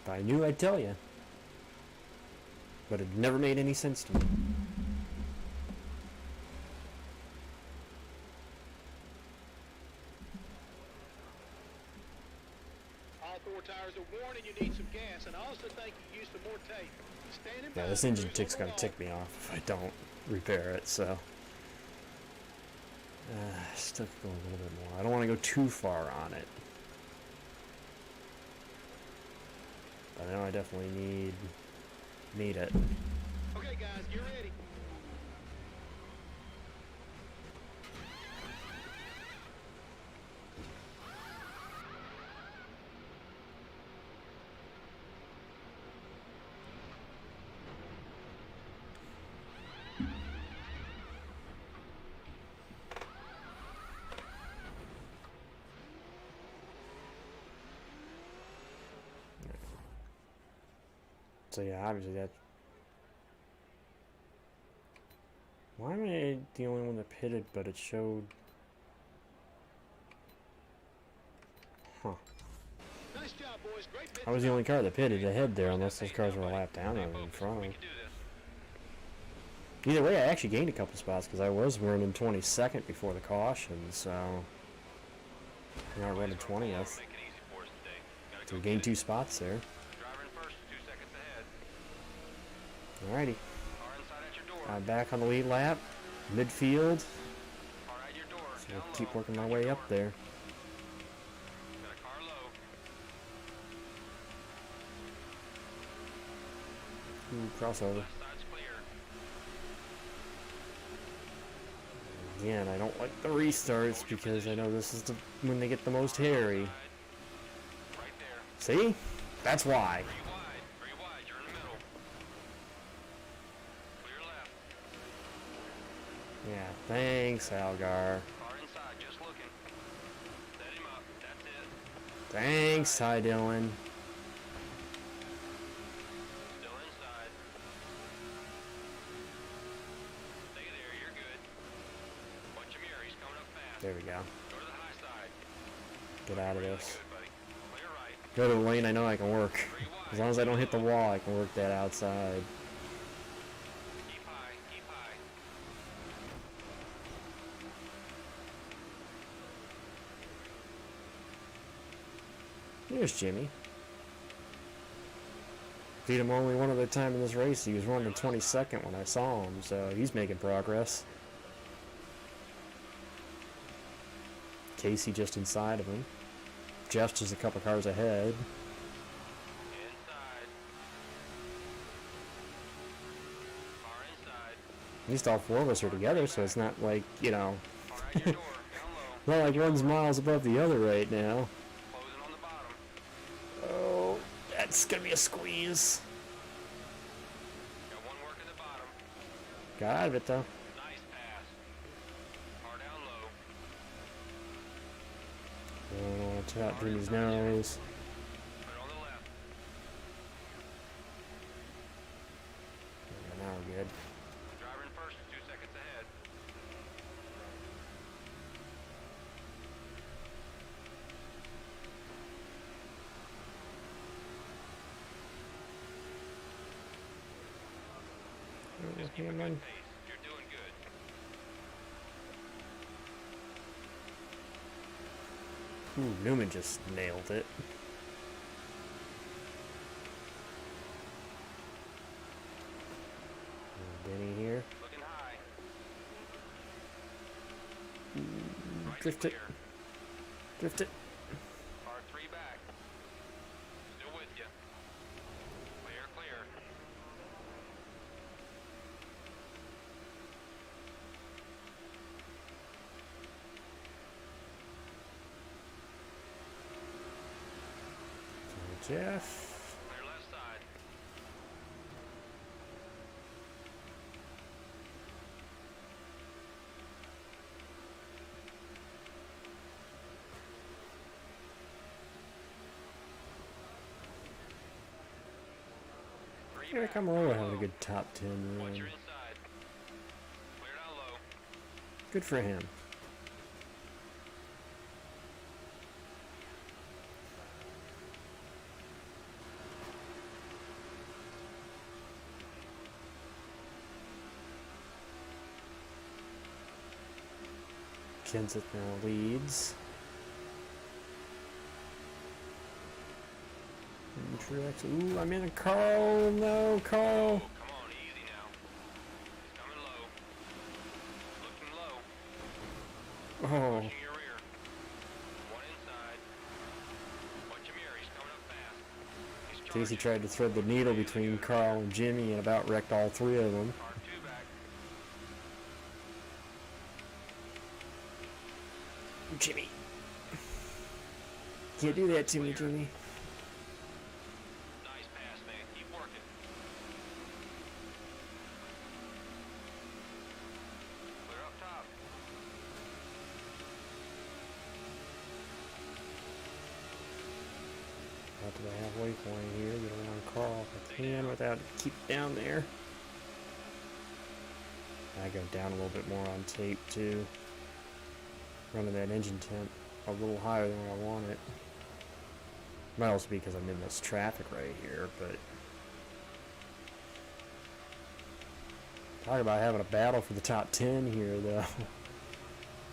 [SPEAKER 2] But I knew I'd tell you. But it never made any sense to me.
[SPEAKER 1] All four tires are worn and you need some gas. And I also think you use some more tape. Standing
[SPEAKER 2] Yeah,
[SPEAKER 1] by,
[SPEAKER 2] this engine
[SPEAKER 1] cruise
[SPEAKER 2] tick's
[SPEAKER 1] on the
[SPEAKER 2] gonna
[SPEAKER 1] wall.
[SPEAKER 2] tick me off if I don't repair it, so. Still could go a little bit more. I don't want to go too far on it. But I know I definitely need it.
[SPEAKER 1] Okay, guys, get ready.
[SPEAKER 2] So yeah, obviously that. Why am I the only one that pitted, but it showed? Huh.
[SPEAKER 1] Nice job, boys. Great
[SPEAKER 2] I was the only car that pitted ahead there, unless those cars were a lap down or in front.
[SPEAKER 4] We can do this.
[SPEAKER 2] Either way, I actually gained a couple spots because I was running 22nd before the caution, so now I'm running 20th.
[SPEAKER 4] Make it easy for us today. Gotta
[SPEAKER 2] So
[SPEAKER 4] go
[SPEAKER 2] we gained
[SPEAKER 4] get it.
[SPEAKER 2] 2 spots there.
[SPEAKER 4] Driver in first, 2 seconds ahead.
[SPEAKER 2] Alrighty,
[SPEAKER 4] Car inside at your door.
[SPEAKER 2] I'm back on the lead lap, midfield.
[SPEAKER 4] Car at your door.
[SPEAKER 2] So
[SPEAKER 4] Down
[SPEAKER 2] I'll keep
[SPEAKER 4] low.
[SPEAKER 2] working my
[SPEAKER 4] At
[SPEAKER 2] way
[SPEAKER 4] your
[SPEAKER 2] up
[SPEAKER 4] door.
[SPEAKER 2] there.
[SPEAKER 4] Got a car low.
[SPEAKER 2] Ooh, crossover.
[SPEAKER 4] Left side's clear.
[SPEAKER 2] Again, I don't like the restarts because I know this is when they get the most hairy.
[SPEAKER 4] Side. Right there.
[SPEAKER 2] See? That's why.
[SPEAKER 4] 3 wide. 3 wide. You're in the middle. Clear left.
[SPEAKER 2] Yeah, thanks, Algar.
[SPEAKER 4] Car inside. Just looking. Set him up. That's it.
[SPEAKER 2] Thanks, Ty Dillon.
[SPEAKER 4] Still inside. Stay there. You're good. Watch him here. He's coming up fast.
[SPEAKER 2] There we go.
[SPEAKER 4] Go to the high side.
[SPEAKER 2] Get out of
[SPEAKER 4] Really
[SPEAKER 2] this.
[SPEAKER 4] good, buddy. Clear right.
[SPEAKER 2] Go to the lane I know I can work.
[SPEAKER 4] 3 wide.
[SPEAKER 2] As long as I don't hit the wall, I can work that outside.
[SPEAKER 4] Keep high. Keep high.
[SPEAKER 2] Here's Jimmy. Beat him only one other time in this race. He was running 22nd when I saw him, so he's making progress. Casey just inside of him. Jeff's just a couple cars ahead.
[SPEAKER 4] Inside. Car inside.
[SPEAKER 2] At least all 4 of us are together, so it's not like, you know,
[SPEAKER 4] Car at your door. Down low.
[SPEAKER 2] not like one's miles above the other right now.
[SPEAKER 4] Closing on the bottom.
[SPEAKER 2] Oh, that's gonna be a squeeze.
[SPEAKER 4] Got one work at the bottom.
[SPEAKER 2] Got out of it though.
[SPEAKER 4] Nice pass. Car down low.
[SPEAKER 2] Oh, top Jimmy's nose.
[SPEAKER 4] Put it on the left.
[SPEAKER 2] Yeah, now we're good.
[SPEAKER 4] Driver in first, 2 seconds ahead. Just keep a
[SPEAKER 2] Come
[SPEAKER 4] good
[SPEAKER 2] on.
[SPEAKER 4] pace. You're doing good.
[SPEAKER 2] Ooh, Newman just nailed it. Benny here.
[SPEAKER 4] Looking high. Right
[SPEAKER 2] Drift it.
[SPEAKER 4] clear.
[SPEAKER 2] Drift it.
[SPEAKER 4] Car 3 back. Still with you. Clear, clear.
[SPEAKER 2] Jeff.
[SPEAKER 4] Clear left side. Three
[SPEAKER 2] Eric
[SPEAKER 4] back.
[SPEAKER 2] Amarola
[SPEAKER 4] Down
[SPEAKER 2] having a
[SPEAKER 4] low.
[SPEAKER 2] good top 10
[SPEAKER 4] Once
[SPEAKER 2] run.
[SPEAKER 4] you're inside. Clear down low.
[SPEAKER 2] Good for him. Kenseth now leads. Truex. Ooh, I'm in a Carl. No, Carl.
[SPEAKER 4] Come on, easy now. He's coming low. Looking low.
[SPEAKER 2] Oh,
[SPEAKER 4] Pushing your rear. One inside. Watch him here. He's coming up fast. He's
[SPEAKER 2] Casey
[SPEAKER 4] charging.
[SPEAKER 2] tried to thread the needle between Carl and Jimmy and about wrecked all 3 of them.
[SPEAKER 4] Car 2 back.
[SPEAKER 2] Jimmy. Can't do that to me, Jimmy.
[SPEAKER 4] Nice pass, man. Keep working. Clear up top.
[SPEAKER 2] Out to the halfway point here. Get around crawl if I can without keep it down there. I go down a little bit more on tape too. Running that engine temp a little higher than where I want it. Might also be because I'm in this traffic right here, but talk about having a battle for the top 10 here though.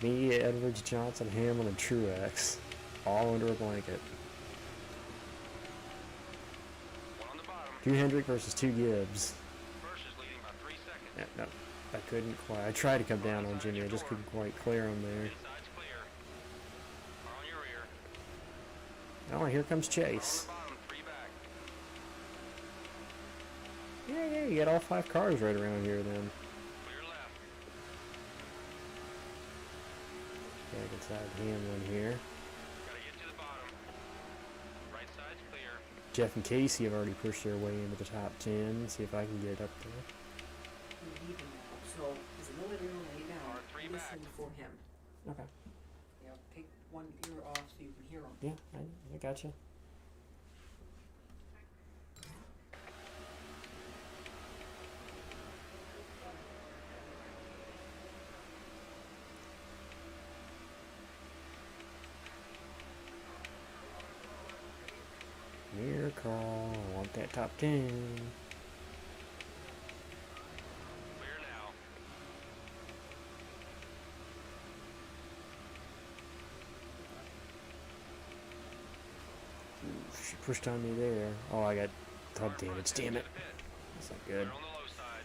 [SPEAKER 2] Me, Edwards, Johnson, Hamlin, and Truex, all under a blanket.
[SPEAKER 4] One on the bottom.
[SPEAKER 2] 2 Hendrick versus 2 Gibbs.
[SPEAKER 4] First is leading by 3 seconds.
[SPEAKER 2] Yeah, no, I couldn't quite. I tried to come down on Jimmy, I just couldn't quite clear him there.
[SPEAKER 4] Inside's clear. Car on your rear.
[SPEAKER 2] Oh, and here comes
[SPEAKER 4] Car on
[SPEAKER 2] Chase.
[SPEAKER 4] the bottom, 3 back.
[SPEAKER 2] Yeah, you got all 5 cars right around here then.
[SPEAKER 4] Clear left.
[SPEAKER 2] Back inside Hamlin here.
[SPEAKER 4] Gotta get to the bottom. Right side's clear.
[SPEAKER 2] Jeff and Casey have already pushed their way into the top 10. See if I can get up there.
[SPEAKER 5] We're leaving now, so there's a little bit of lay down,
[SPEAKER 4] Car 3 back.
[SPEAKER 5] listen for him.
[SPEAKER 2] Okay.
[SPEAKER 5] You know, take one ear off so you can hear him.
[SPEAKER 2] Yeah, I got you. Near call. I want that top 10.
[SPEAKER 4] Clear now.
[SPEAKER 2] She pushed on me there. Oh, I got hub damage. Damn it. That's not good.
[SPEAKER 4] Clear on the low side.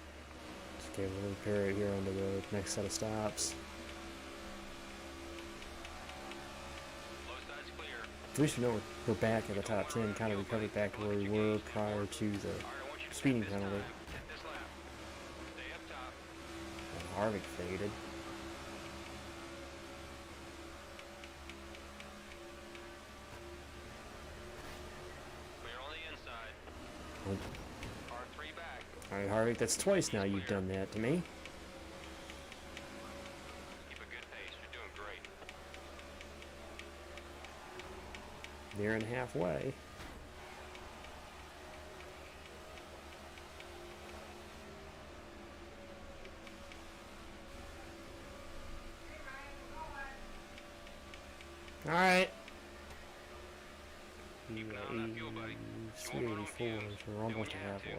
[SPEAKER 2] Just gave a little repair it here onto the next set of stops.
[SPEAKER 4] Low side's clear.
[SPEAKER 2] At least we know we're back at the top 10. Kind of recovered back to where we were prior to the
[SPEAKER 4] All right, I want you to
[SPEAKER 2] speeding
[SPEAKER 4] hit this
[SPEAKER 2] penalty.
[SPEAKER 4] time. Hit this lap. Stay up top.
[SPEAKER 2] And Harvick faded.
[SPEAKER 4] Clear on the inside.
[SPEAKER 2] Oh,
[SPEAKER 4] Car 3 back.
[SPEAKER 2] Alright, Harvick, that's twice now you've done that to me.
[SPEAKER 4] Keep a good pace. You're doing great.
[SPEAKER 2] Nearing halfway. Alright.
[SPEAKER 4] Keep an eye on that fuel, buddy.
[SPEAKER 2] 384, so we're almost to halfway.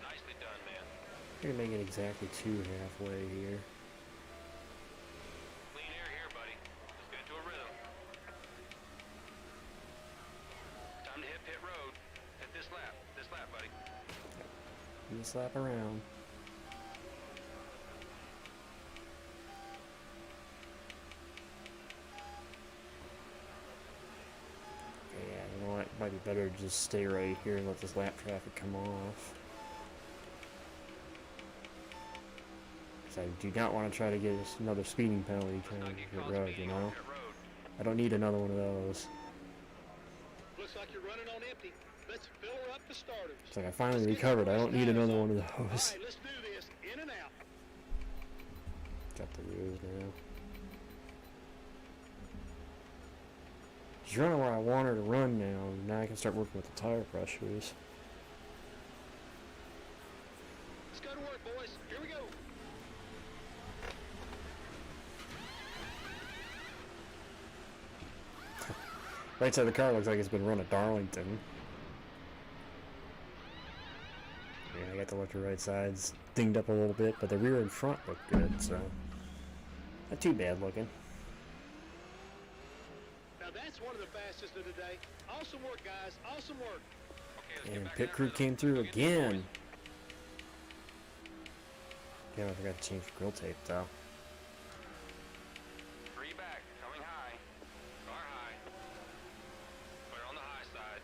[SPEAKER 4] Nicely done, man.
[SPEAKER 2] We're gonna make it exactly to halfway here.
[SPEAKER 4] Clean air here, buddy. Let's get into a rhythm. Time to hit pit road. Hit this lap. This lap, buddy.
[SPEAKER 2] Just lap around. Yeah, you know what? Might be better to just stay right here and let this lap traffic come off. 'Cause I do not want to try to get another speeding penalty kind of pit road, you know?
[SPEAKER 4] Pit road.
[SPEAKER 2] I don't need another one of those.
[SPEAKER 1] Looks like you're running on empty. Let's fill her up to starters.
[SPEAKER 2] It's like I finally recovered. I don't need another one of
[SPEAKER 1] All
[SPEAKER 2] those.
[SPEAKER 1] right, let's do this. In and out.
[SPEAKER 2] Got the roof now. She's running where I want her to run now. Now I can start working with the tire pressures.
[SPEAKER 1] Let's go to work, boys. Here we go.
[SPEAKER 2] Right side of the car looks like it's been run at Darlington. Yeah, I got the left and right sides dinged up a little bit, but the rear and front look good, so not too bad looking.
[SPEAKER 1] Now that's one of the fastest of the day. Awesome work, guys. Awesome work.
[SPEAKER 4] Okay, let's get
[SPEAKER 2] And
[SPEAKER 4] back
[SPEAKER 2] pit
[SPEAKER 4] in
[SPEAKER 2] crew
[SPEAKER 4] that
[SPEAKER 2] came
[SPEAKER 4] rhythm.
[SPEAKER 2] through
[SPEAKER 4] Go get the
[SPEAKER 2] again.
[SPEAKER 4] boys.
[SPEAKER 2] Damn, I forgot to change the grill tape though.
[SPEAKER 4] 3 back. Coming high. Car high. Clear on the high side.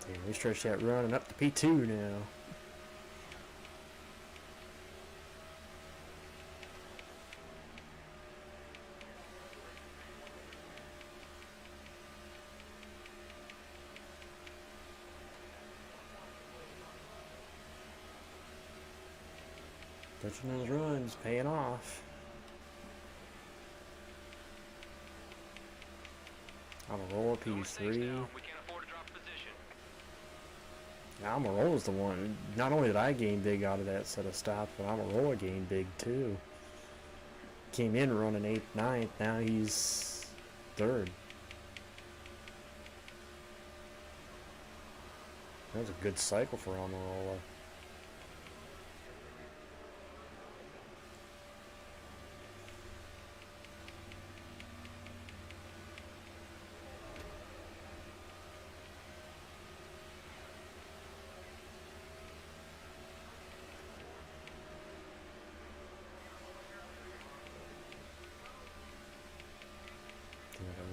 [SPEAKER 2] Damn, we stretched that run and up to P2 now. Stretching those runs, paying off. Almirola
[SPEAKER 4] No mistakes
[SPEAKER 2] P3.
[SPEAKER 4] now. We can't afford to drop position.
[SPEAKER 2] Almirola's the one. Not only did I gain big out of that set of stops, but Almirola gained big too. Came in running 8th, 9th. Now he's 3rd. That was a good cycle for Almirola.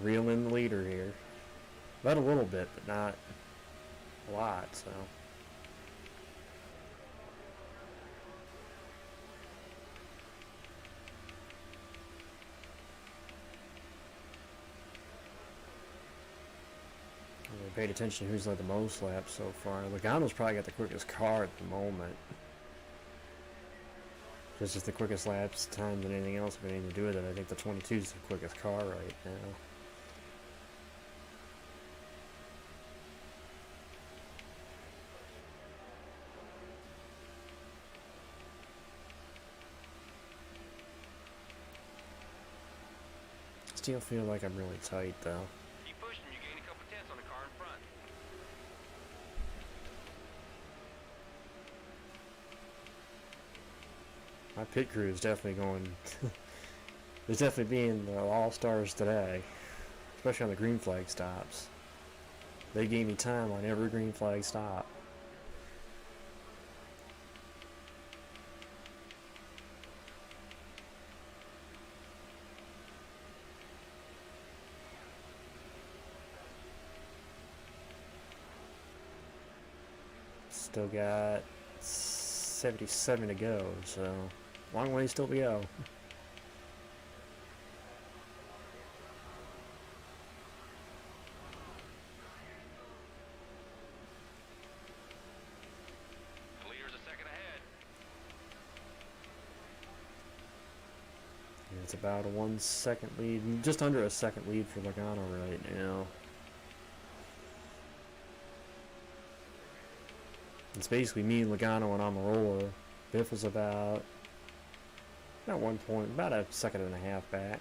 [SPEAKER 2] Reel in the leader here. About a little bit, but not a lot, so. I paid attention to who's led the most laps so far. Logano's probably got the quickest car at the moment. Just as the quickest laps time than anything else have anything to do with it. I think the 22 is the quickest car right now. Still feel like I'm really tight though.
[SPEAKER 4] Keep pushing. You gain a couple tenths on the car in front.
[SPEAKER 2] My pit crew is definitely going. There's definitely being the all-stars today, especially on the green flag stops. They gave me time on every green flag stop. Still got 77 to go, so long way still to go.
[SPEAKER 4] The leader's a second ahead.
[SPEAKER 2] And it's about a 1 second lead, just under a second lead for Logano right now. It's basically me and Logano and Almirola. Biff is about 1 point, about a second and a half back.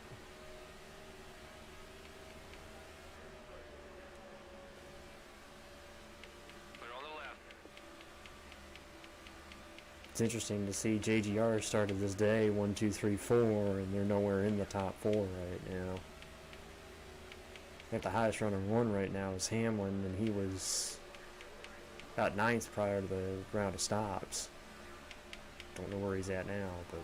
[SPEAKER 4] Clear on the left.
[SPEAKER 2] It's interesting to see JGR started this day 1, 2, 3, 4, and they're nowhere in the top 4 right now. I think the highest runner one right now is Hamlin, and he was about 9th prior to the round of stops. Don't know where he's at now, but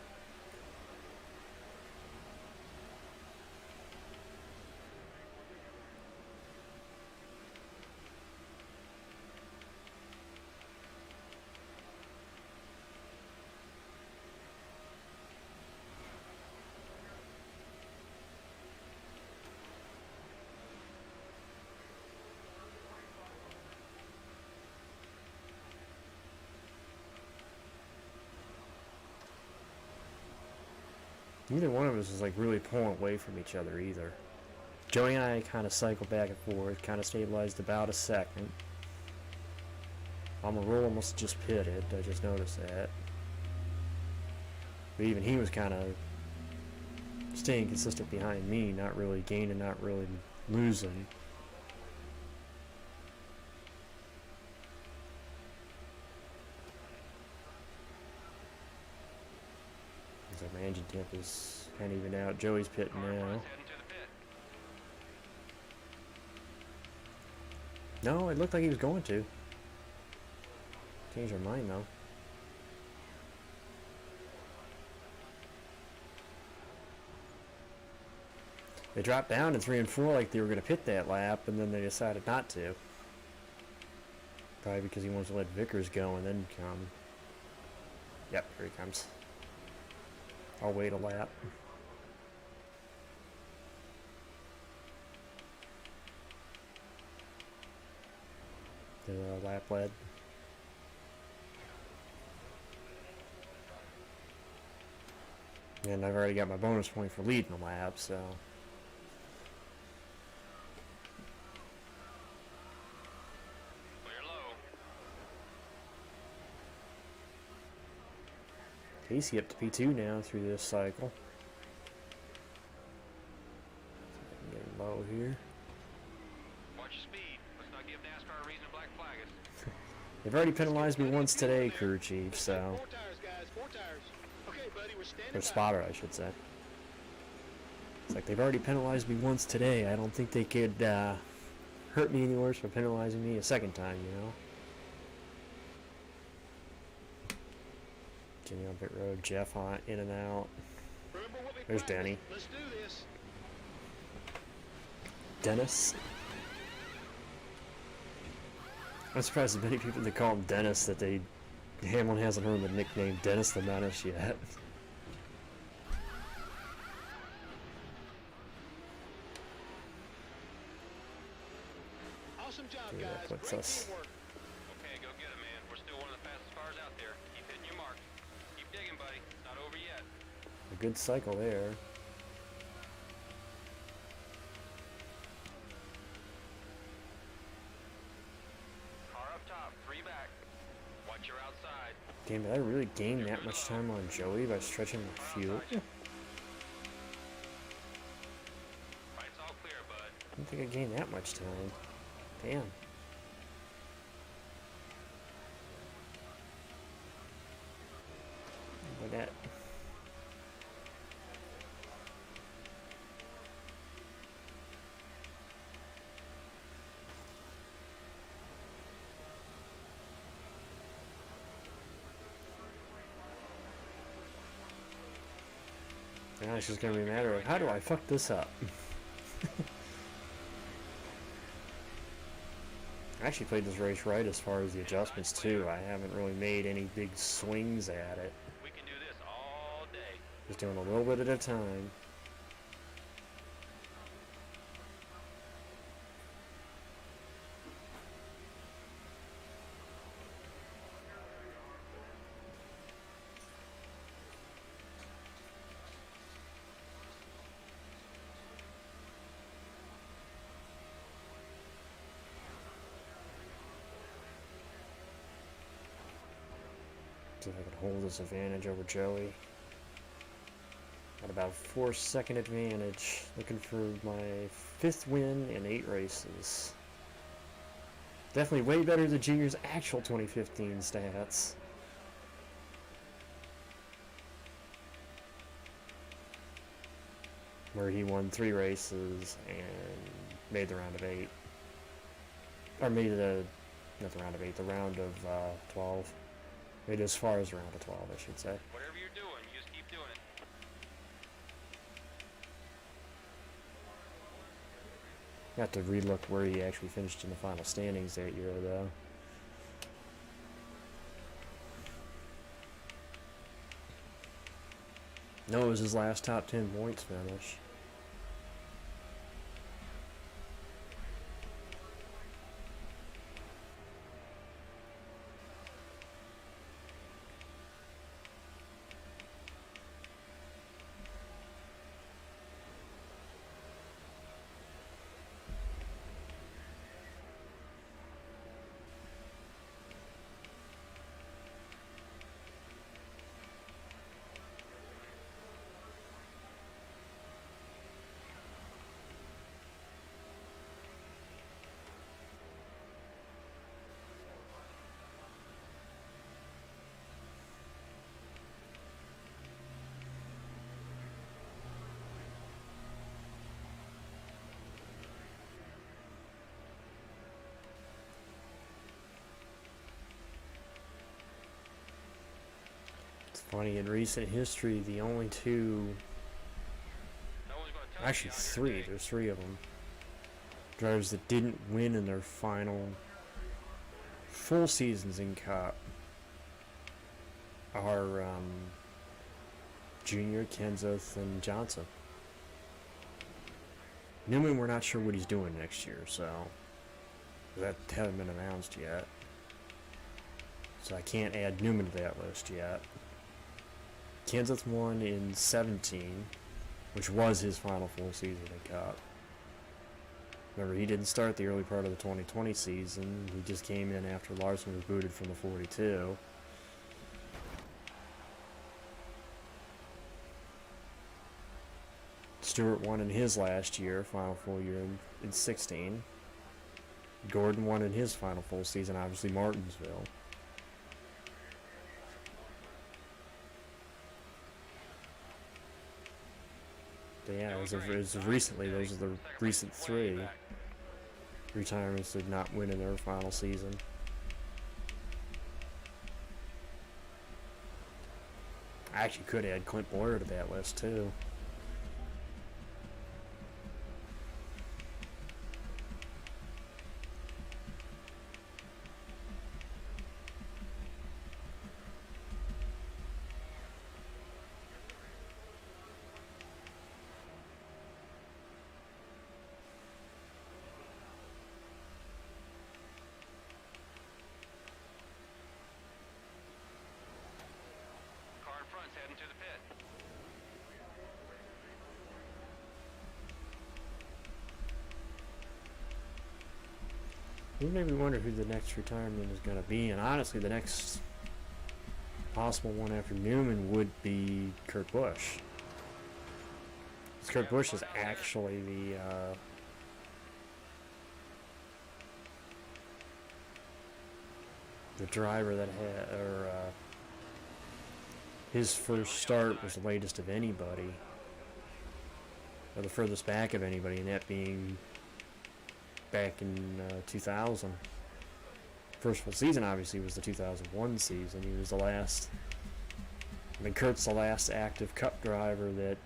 [SPEAKER 2] neither one of us is like really pulling away from each other either. Joey and I kind of cycled back and forth, kind of stabilized about a second. Almirola must have just pitted, I just noticed that. But even he was kind of staying consistent behind me, not really gaining, not really losing. My engine temp is kind of even out. Joey's pitting
[SPEAKER 4] Car in
[SPEAKER 2] now.
[SPEAKER 4] front's heading to the pit.
[SPEAKER 2] No, it looked like he was going to. Changed our mind though. They dropped down to 3 and 4 like they were going to pit that lap, and then they decided not to. Probably because he wants to let Vickers go and then come. Yep, here he comes. I'll wait a lap. The lap led. And I've already got my bonus point for leading the lap, so.
[SPEAKER 4] Clear low.
[SPEAKER 2] Casey up to P2 now through this cycle. Getting low here.
[SPEAKER 4] Watch your speed. Let's not give NASCAR a reason to black flag us.
[SPEAKER 2] They've already penalized me once today, crew chief, so.
[SPEAKER 1] 4 tires, guys, 4 tires. Okay, buddy, we're standing
[SPEAKER 2] Or
[SPEAKER 1] by.
[SPEAKER 2] spotter, I should say. It's like they've already penalized me once today. I don't think they could hurt me any worse for penalizing me a second time, you know? Jimmy on pit road, Jeff on in and out.
[SPEAKER 1] Remember what we
[SPEAKER 2] There's
[SPEAKER 1] practiced.
[SPEAKER 2] Denny.
[SPEAKER 1] Let's do this.
[SPEAKER 2] Dennis. I'm surprised as many people that call him Dennis that Hamlin hasn't earned the nickname Dennis the Menace yet.
[SPEAKER 1] Awesome job,
[SPEAKER 2] Yeah, that
[SPEAKER 1] guys.
[SPEAKER 2] puts
[SPEAKER 1] Great
[SPEAKER 2] us-
[SPEAKER 1] teamwork.
[SPEAKER 4] Okay, go get him, man. We're still one of the fastest cars out there. Keep hitting your mark. Keep digging, buddy. It's not over yet.
[SPEAKER 2] A good cycle there.
[SPEAKER 4] Car up top, 3 back. Watch your outside.
[SPEAKER 2] Damn, did I really gain that much time on Joey by stretching my fuel? I
[SPEAKER 4] Right's all clear, bud.
[SPEAKER 2] don't think I gained that much time. Damn. Look at that. Now it's just gonna be a matter of how do I fuck this up? I actually played this race right as far as the adjustments too. I haven't really made any big swings at it.
[SPEAKER 4] We can do this all day.
[SPEAKER 2] Just doing a little bit at a time. See if I can hold this advantage over Joey. Got about 4-second advantage. Looking for my 5th win in 8 races. Definitely way better than Junior's actual 2015 stats. Where he won 3 races and made the round of 8. Or made the, not the round of 8, the round of 12. Made it as far as the round of 12, I should say.
[SPEAKER 4] Whatever you're doing, you just keep doing it.
[SPEAKER 2] Have to relook where he actually finished in the final standings that year, though. No, it was his last top 10 points finish. It's funny, in recent history, the only two,
[SPEAKER 4] No one's gonna tell
[SPEAKER 2] actually
[SPEAKER 4] you on your
[SPEAKER 2] 3,
[SPEAKER 4] day.
[SPEAKER 2] there's 3 of them, drivers that didn't win in their final full seasons in Cup are Junior, Kenseth, and Johnson. Newman, we're not sure what he's doing next year, so that hasn't been announced yet. So I can't add Newman to that list yet. Kenseth won in 17, which was his final full season in Cup. Remember, he didn't start the early part of the 2020 season. He just came in after Larson was booted from the 42. Stewart won in his last year, final full year in 16. Gordon won in his final full season, obviously Martinsville. But yeah, as of recently, those are the recent three retirements did not win in their final season. I actually could add Clint Boyer to that list too.
[SPEAKER 4] Heading to the pit.
[SPEAKER 2] You maybe wonder who the next retirement is going to be, and honestly, the next possible one after Newman would be Kurt Busch. Kurt Busch is actually the driver that had, his first start was the latest of anybody, or the furthest back of anybody, and that being back in 2000. First full season, obviously, was the 2001 season. He was the last. I mean, Kurt's the last active Cup driver that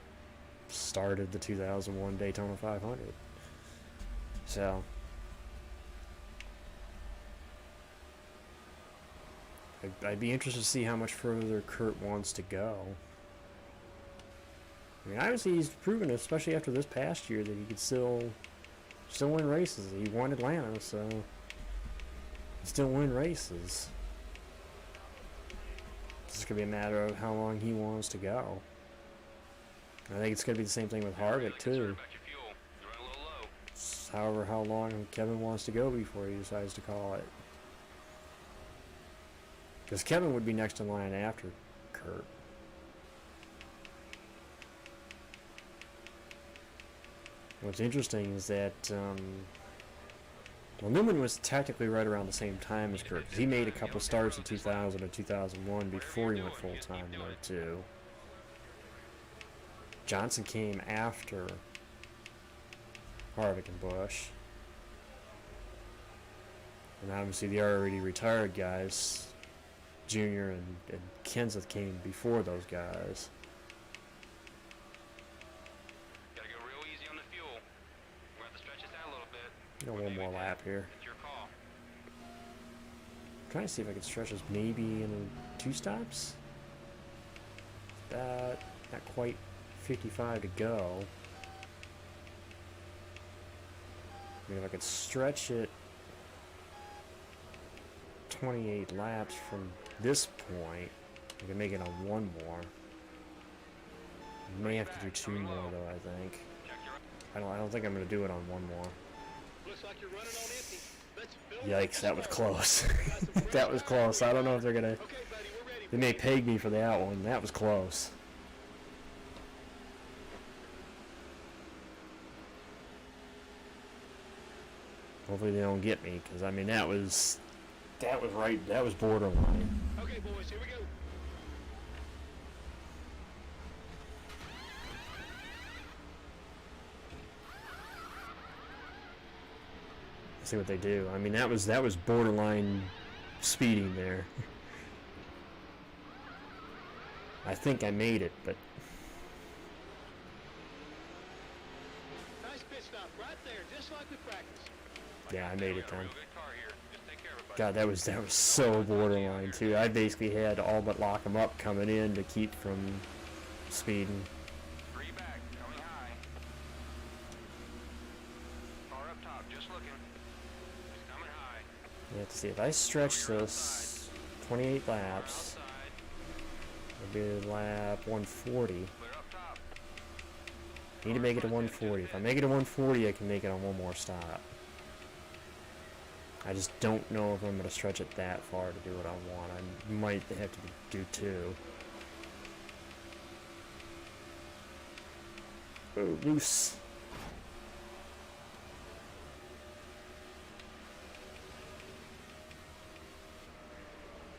[SPEAKER 2] started the 2001 Daytona 500. So, I'd be interested to see how much further Kurt wants to go. I mean, obviously he's proven, especially after this past year, that he could still win races. He won Atlanta, so he still win races. It's just gonna be a matter of how long he wants to go. I think it's gonna be the same thing with Harvick too. It's however how long Kevin wants to go before he decides to call it. Because Kevin would be next in line after Kurt. What's interesting is that, well, Newman was technically right around the same time as Kurt, because he made a couple starts in 2000 and 2001 before he went full-time though, too. Johnson came after Harvick and Busch. And obviously the already retired guys, Junior and Kenseth, came before those guys.
[SPEAKER 4] Gotta go real easy on the fuel. We're going to stretch this out a little bit.
[SPEAKER 2] Got one more lap here.
[SPEAKER 4] It's your call.
[SPEAKER 2] Trying to see if I can stretch this maybe in 2 stops. Not quite 55 to go. I mean, if I could stretch it 28 laps from this point, I can make it on 1 more. May have to do 2 more though, I think. I don't think I'm gonna do it on 1 more.
[SPEAKER 1] Looks like you're running on empty. Let's fill
[SPEAKER 2] Yikes, that was close. That was close. I don't know if they're gonna.
[SPEAKER 1] Okay, buddy, we're ready.
[SPEAKER 2] They may peg me for that one. That was close. Hopefully they don't get me, because I mean that was right. That was borderline.
[SPEAKER 1] Okay, boys, here we go.
[SPEAKER 2] Let's see what they do. I mean that was borderline speeding there. I think I made it, but
[SPEAKER 1] Nice pit stop right there, just like we practiced.
[SPEAKER 2] yeah, I made it then.
[SPEAKER 4] Real good car here. Just take care of it, buddy.
[SPEAKER 2] God, that was so borderline too. I basically had to all but lock them up coming in to keep from speeding.
[SPEAKER 4] 3 back, coming high. Car up top, just looking. It's coming high.
[SPEAKER 2] You have to see if I stretch this 28 laps.
[SPEAKER 4] Outside.
[SPEAKER 2] It'll be lap 140.
[SPEAKER 4] Clear up top.
[SPEAKER 2] Need to make it to 140. If I make it to 140, I can make it on one more stop. I just don't know if I'm going to stretch it that far to do what I want. I might have to do 2. Oh, loose.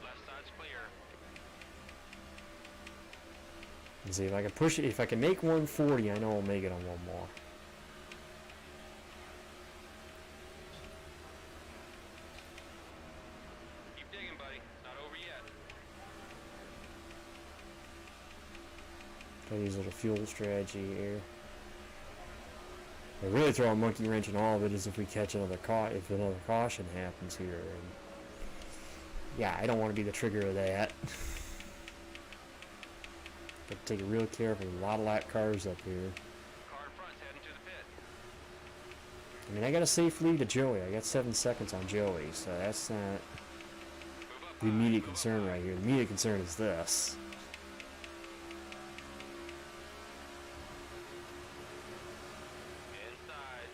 [SPEAKER 4] Left side's clear.
[SPEAKER 2] And see if I can push it. If I can make 140, I know I'll make it on one more.
[SPEAKER 4] Keep digging, buddy. Not over yet.
[SPEAKER 2] Try to use a little fuel strategy here. I really throw a monkey wrench in all of it is if we catch another if another caution happens here. And yeah, I don't want to be the trigger of that. Got to take it real careful. A lot of lap cars up here.
[SPEAKER 4] Car in front's heading to the pit.
[SPEAKER 2] I mean, I got a safe lead to Joey. I got 7 seconds on Joey, so that's not
[SPEAKER 4] Move up
[SPEAKER 2] the
[SPEAKER 4] high,
[SPEAKER 2] immediate
[SPEAKER 4] move up
[SPEAKER 2] concern
[SPEAKER 4] high.
[SPEAKER 2] right here. The immediate concern is this.
[SPEAKER 4] Inside.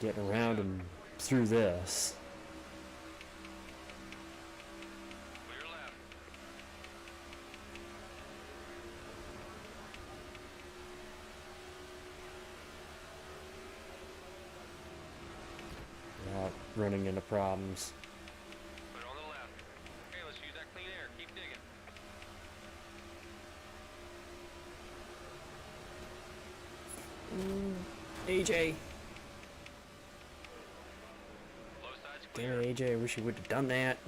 [SPEAKER 2] Getting around and through this.
[SPEAKER 4] Clear left.
[SPEAKER 2] Without running into problems.
[SPEAKER 4] Clear on the left. Okay, let's use that clean air. Keep digging.
[SPEAKER 2] AJ.
[SPEAKER 4] Low side's
[SPEAKER 2] Damn
[SPEAKER 4] clear.
[SPEAKER 2] it, AJ. I wish you would have done that.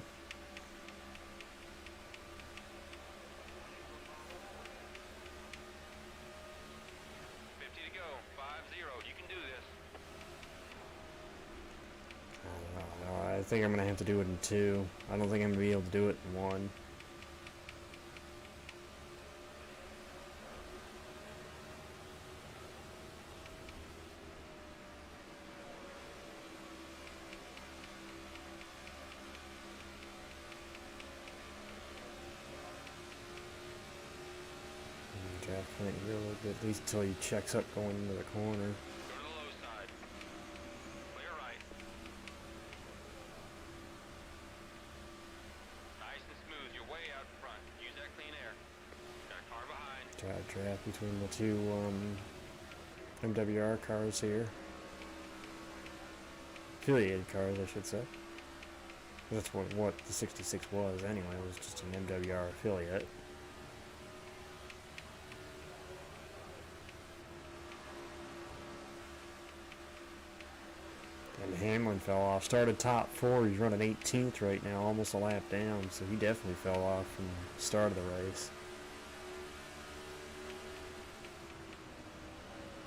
[SPEAKER 4] To go. 5-0. You can do this.
[SPEAKER 2] I don't know. I think I'm going to have to do it in 2. I don't think I'm going to be able to do it in 1. Drive Clint here a little bit, at least until he checks up going into the corner.
[SPEAKER 4] Go to the low side. Clear right. Nice and smooth. You're way out in front. Use that clean air. Got a car behind.
[SPEAKER 2] Try to draft between the 2 MWR cars here. Affiliated cars, I should say. That's what the 66 was anyway. It was just an MWR affiliate. And Hamlin fell off. Started top 4. He's running 18th right now, almost a lap down. So he definitely fell off from the start of the race.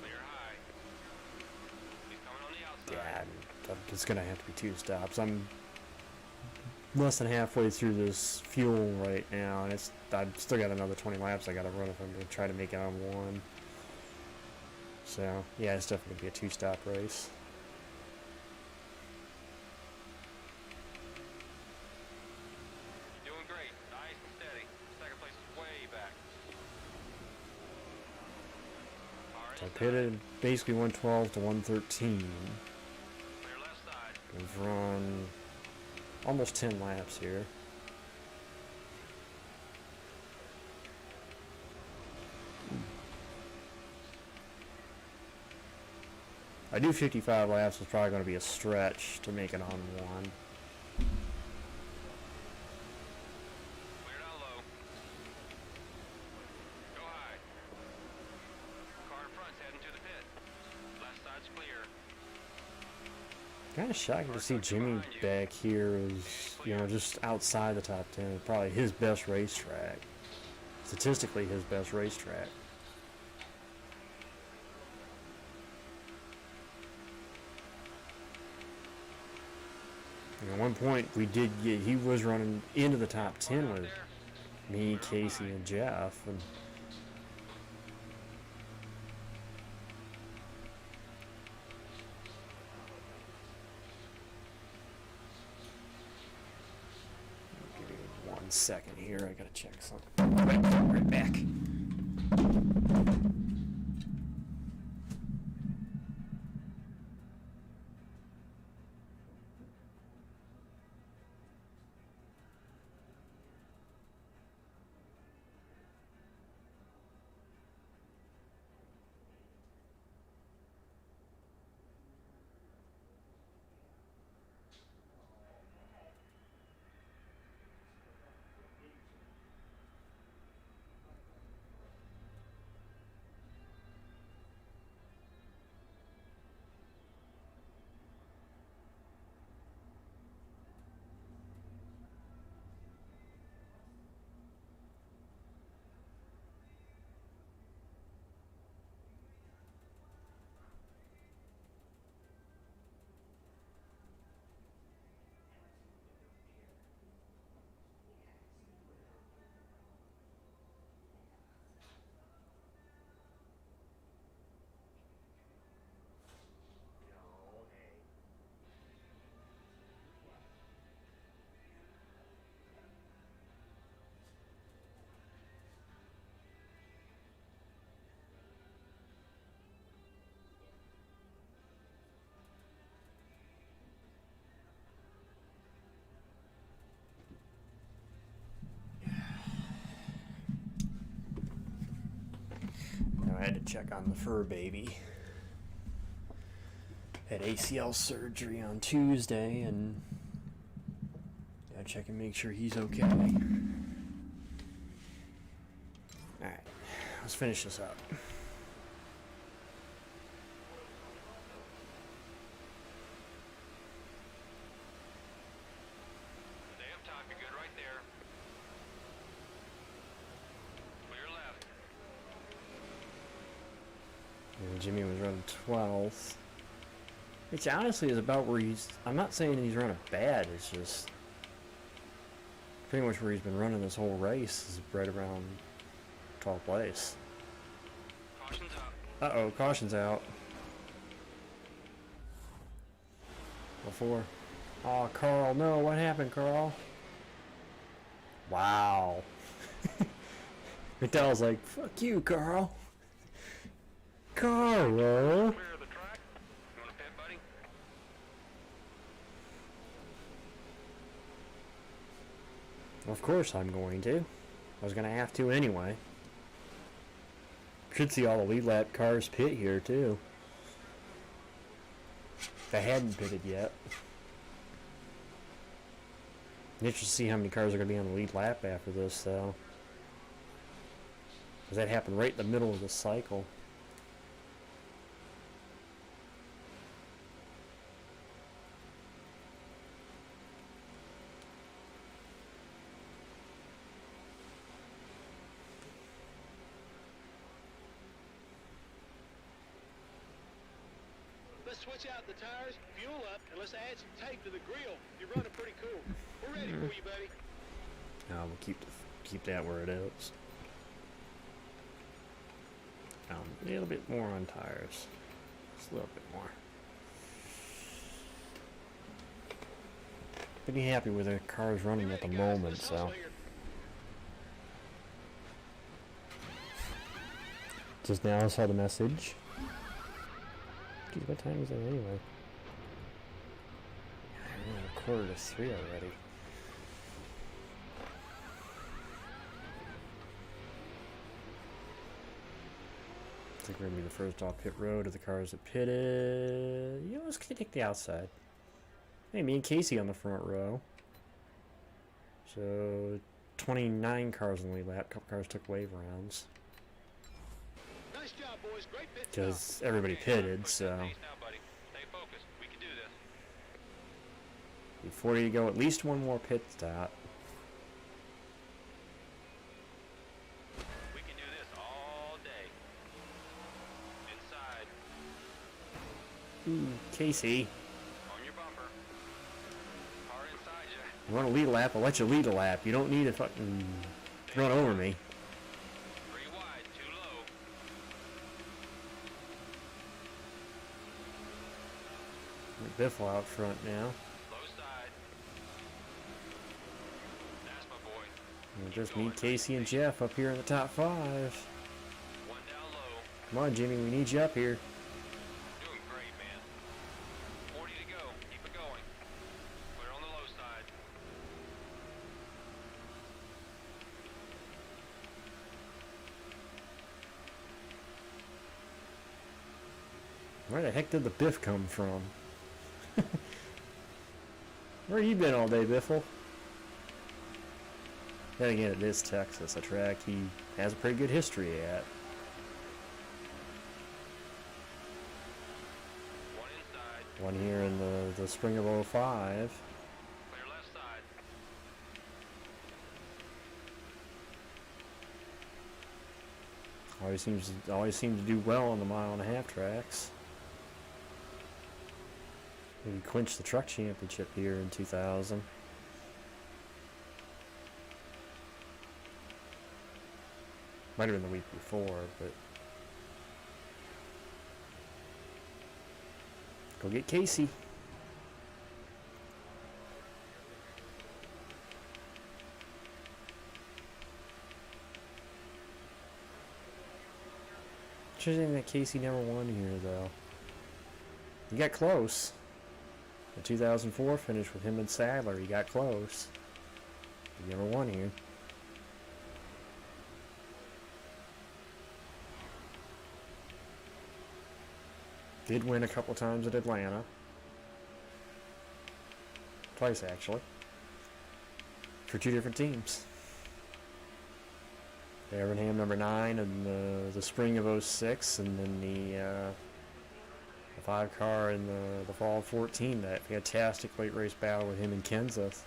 [SPEAKER 4] Clear high. He's coming on the outside.
[SPEAKER 2] Yeah, it's going to have to be 2 stops. I'm less than halfway through this fuel right now, and I've still got another 20 laps I got to run if I'm going to try to make it on 1. So, yeah, it's definitely going to be a 2-stop race.
[SPEAKER 4] You're doing great. Nice and steady. Second place is way back. Car
[SPEAKER 2] So I
[SPEAKER 4] inside.
[SPEAKER 2] pitted basically 112 to 113.
[SPEAKER 4] Clear left side.
[SPEAKER 2] We've run almost 10 laps here. I do 55 laps is probably going to be a stretch to make it on 1.
[SPEAKER 4] Clear down low. Go high. Car in front's heading to the pit. Left side's clear.
[SPEAKER 2] Kind of shocking to see Jimmy back here is, you know, just outside the top 10. Probably his best racetrack. Statistically, his best racetrack. And at one point, he was running into the top 10 with me, Casey, and Jeff. And give me 1 1 second here. I gotta check something. Right back. Now I had to check on the fur baby. Had ACL surgery on Tuesday, and gotta check and make sure he's okay. Alright, let's finish this up.
[SPEAKER 4] Stay up top, you're good right there. Clear left.
[SPEAKER 2] And Jimmy was running 12th. Which honestly is about where he's... I'm not saying he's running bad, it's just... pretty much where he's been running this whole race is right around 12th place.
[SPEAKER 4] Caution's up.
[SPEAKER 2] Uh-oh, caution's out. Before. Oh, Carl, no, what happened, Carl? Wow. McDowell's like, fuck you, Carl. Carl!
[SPEAKER 4] Clear of the track. You want to pit, buddy?
[SPEAKER 2] Of course I'm going to. I was going to have to anyway. Should see all the lead lap cars pit here, too. They hadn't pitted yet. Interesting to see how many cars are going to be on the lead lap after this, though. Because that happened right in the middle of the cycle.
[SPEAKER 1] Let's switch out the tires, fuel up, and let's add some tape to the grill. You're running pretty cool. We're ready for you, buddy.
[SPEAKER 2] No, we'll keep that where it is. A little bit more on tires. Just a little bit more. Pretty happy with the cars running at the moment, so. Just now I saw the message. Geez, what time is it anyway? We're 2:45 already. I think we're gonna be the first off pit road of the cars that pitted. You know, let's take the outside. Hey, me and Casey on the front row. So 29 cars in the lead lap. A couple cars took wave rounds.
[SPEAKER 1] Nice job, boys. Great pit stop.
[SPEAKER 2] Because everybody pitted, so.
[SPEAKER 4] Now, buddy. Stay focused. We can do this.
[SPEAKER 2] Before you go, at least one more pit stop.
[SPEAKER 4] We can do this all day. Inside.
[SPEAKER 2] Casey,
[SPEAKER 4] On your bumper. Car inside you.
[SPEAKER 2] you want to lead a lap? I'll let you lead a lap. You don't need to fucking run over me.
[SPEAKER 4] 3 wide, too low.
[SPEAKER 2] Biffle out front now.
[SPEAKER 4] Low side. That's my boy.
[SPEAKER 2] Just meet Casey and Jeff up here in the top 5.
[SPEAKER 4] One down low.
[SPEAKER 2] Come on, Jimmy, we need you up here.
[SPEAKER 4] Doing great, man. 40 to go. Keep it going. Clear on the low side.
[SPEAKER 2] Where the heck did the Biff come from? Where you been all day, Biffle? Then again, it is Texas, a track he has a pretty good history at.
[SPEAKER 4] One inside.
[SPEAKER 2] One here in the spring of '05.
[SPEAKER 4] Clear left side.
[SPEAKER 2] Always seems to do well on the 1.5 tracks. He clinched the truck championship here in 2000. Might have been the week before, but go get Casey. Interesting that Casey never won here, though. He got close. The 2004 finish with him and Sadler, he got close. He never won here. Did win a couple times at Atlanta. Twice, actually. For 2 different teams. Evernham number 9 in the spring of '06, and then the 5 car in the fall of '14. That fantastic late race battle with him and Kenseth.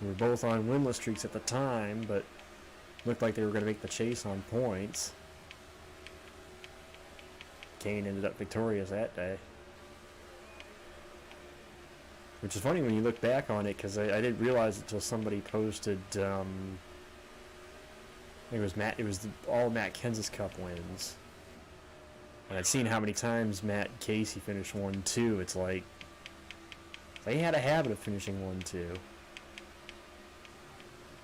[SPEAKER 2] We were both on winless streaks at the time, but looked like they were going to make the chase on points. Kane ended up victorious that day. Which is funny when you look back on it, because I didn't realize it until somebody posted, I think it was all Matt Kenseth's Cup wins. And I'd seen how many times Matt and Casey finished 1-2. It's like, they had a habit of finishing 1-2.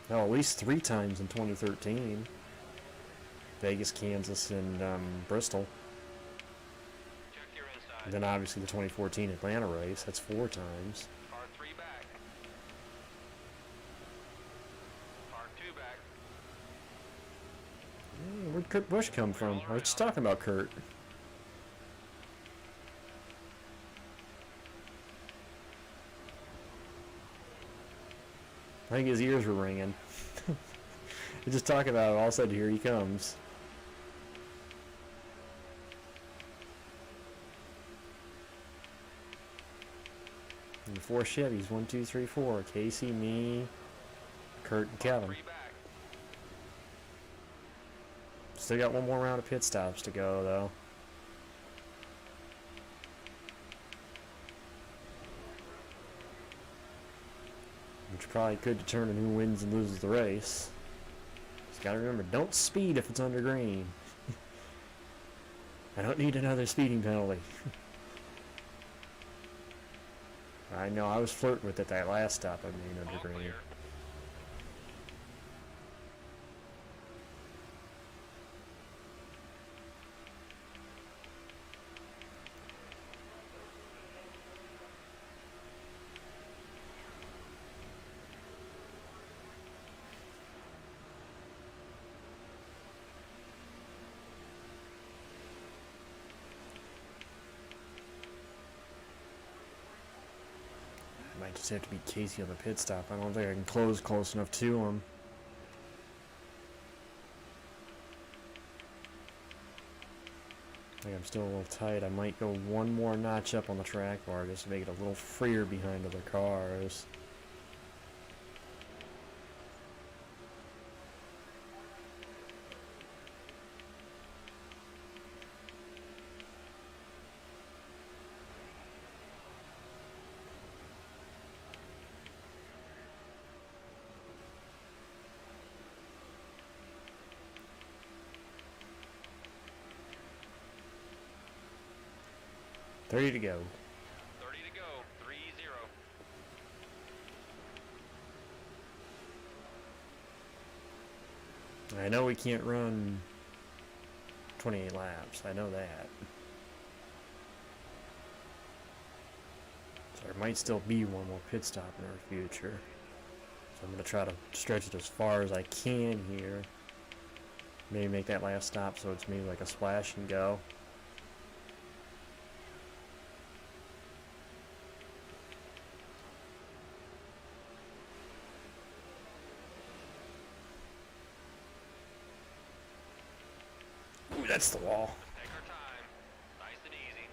[SPEAKER 2] No, at least 3 times in 2013. Vegas, Kansas, and Bristol.
[SPEAKER 4] Check your inside.
[SPEAKER 2] And then obviously the 2014 Atlanta race. That's 4 times.
[SPEAKER 4] Car 3 back. Car 2 back.
[SPEAKER 2] Where'd Kurt Busch come from? I was just talking about Kurt. I think his ears were ringing. Just talking about it, all of a sudden here he comes. And 4 Chevys, 1, 2, 3, 4. Casey, me, Kurt, and Kevin.
[SPEAKER 4] 3 back.
[SPEAKER 2] Still got one more round of pit stops to go, though. Which probably could determine who wins and loses the race. Just gotta remember, don't speed if it's under green. I don't need another speeding penalty. I know, I was flirting with it that last stop I made under
[SPEAKER 4] All
[SPEAKER 2] green.
[SPEAKER 4] clear.
[SPEAKER 2] Might just have to beat Casey on the pit stop. I don't think I can close close enough to him. I think I'm still a little tight. I might go one more notch up on the track bar just to make it a little freer behind other cars. Ready to go.
[SPEAKER 4] 30 to go. 3-0.
[SPEAKER 2] I know we can't run 28 laps. I know that. So there might still be one more pit stop in our future. So I'm going to try to stretch it as far as I can here. Maybe make that last stop so it's maybe like a splash and go. Ooh, that's the wall.
[SPEAKER 4] Take our time. Nice and easy.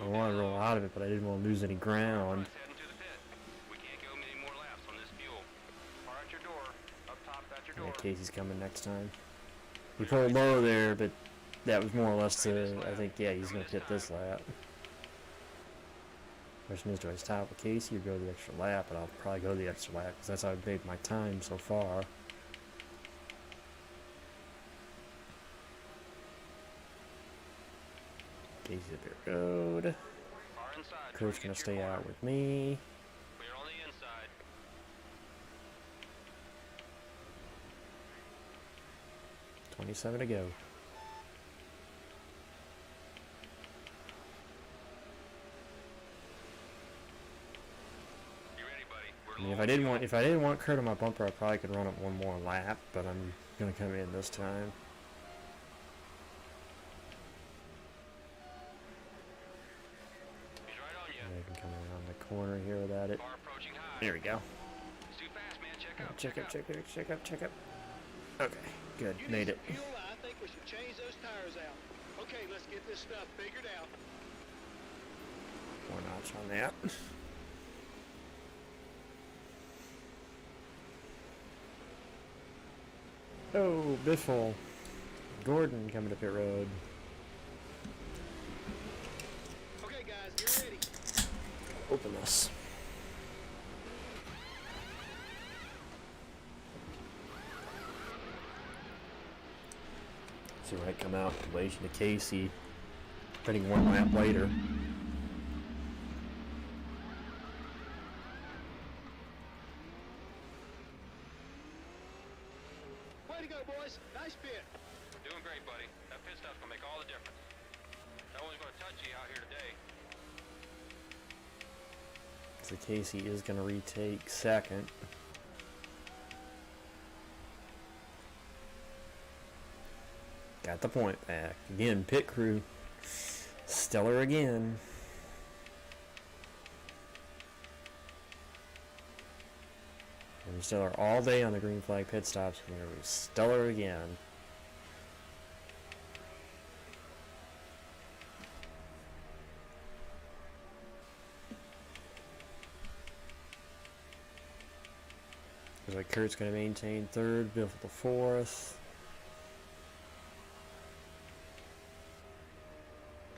[SPEAKER 2] I want to roll out of it, but I didn't want to lose any ground.
[SPEAKER 4] Heading to the pit. We can't go many more laps on this fuel. Car at your door. Up top at your door.
[SPEAKER 2] Yeah, Casey's coming next time. We pulled low there, but that was more or less to, I think, yeah, he's going to hit this lap. Question is, do I stop with Casey or go the extra lap? But I'll probably go the extra lap because that's how I've made my time so far. Casey's up here road.
[SPEAKER 4] Car inside.
[SPEAKER 2] Kurt's going to stay out with me.
[SPEAKER 4] Clear on the inside.
[SPEAKER 2] 27 to go.
[SPEAKER 4] You ready, buddy? We're
[SPEAKER 2] I mean,
[SPEAKER 4] low
[SPEAKER 2] if I didn't want Kurt on my bumper, I probably could run it one more lap, but I'm gonna come in this time.
[SPEAKER 4] He's right on you.
[SPEAKER 2] I can come around the corner here without it.
[SPEAKER 4] Car approaching high.
[SPEAKER 2] There we go.
[SPEAKER 4] It's too fast, man. Check up.
[SPEAKER 2] Check up, check up, check up, check up. Okay, good,
[SPEAKER 1] You
[SPEAKER 2] made
[SPEAKER 1] need
[SPEAKER 2] it.
[SPEAKER 1] some fuel? I think we should change those tires out. Okay, let's get this stuff figured out.
[SPEAKER 2] One notch on that. Oh, Biffle. Gordon coming to pit road.
[SPEAKER 1] Okay, guys, get ready.
[SPEAKER 2] Open this. See where I come out in relation to Casey. Putting one lap later.
[SPEAKER 1] Way to go, boys. Nice pit.
[SPEAKER 4] Doing great, buddy. That pit stop's gonna make all the difference. No one's gonna touch you out here today.
[SPEAKER 2] So Casey is going to retake second. Got the point back. Again, pit crew. Stellar again. And stellar all day on the green flag pit stops. And we were stellar again. Looks like Kurt's going to maintain third, Bill for the fourth.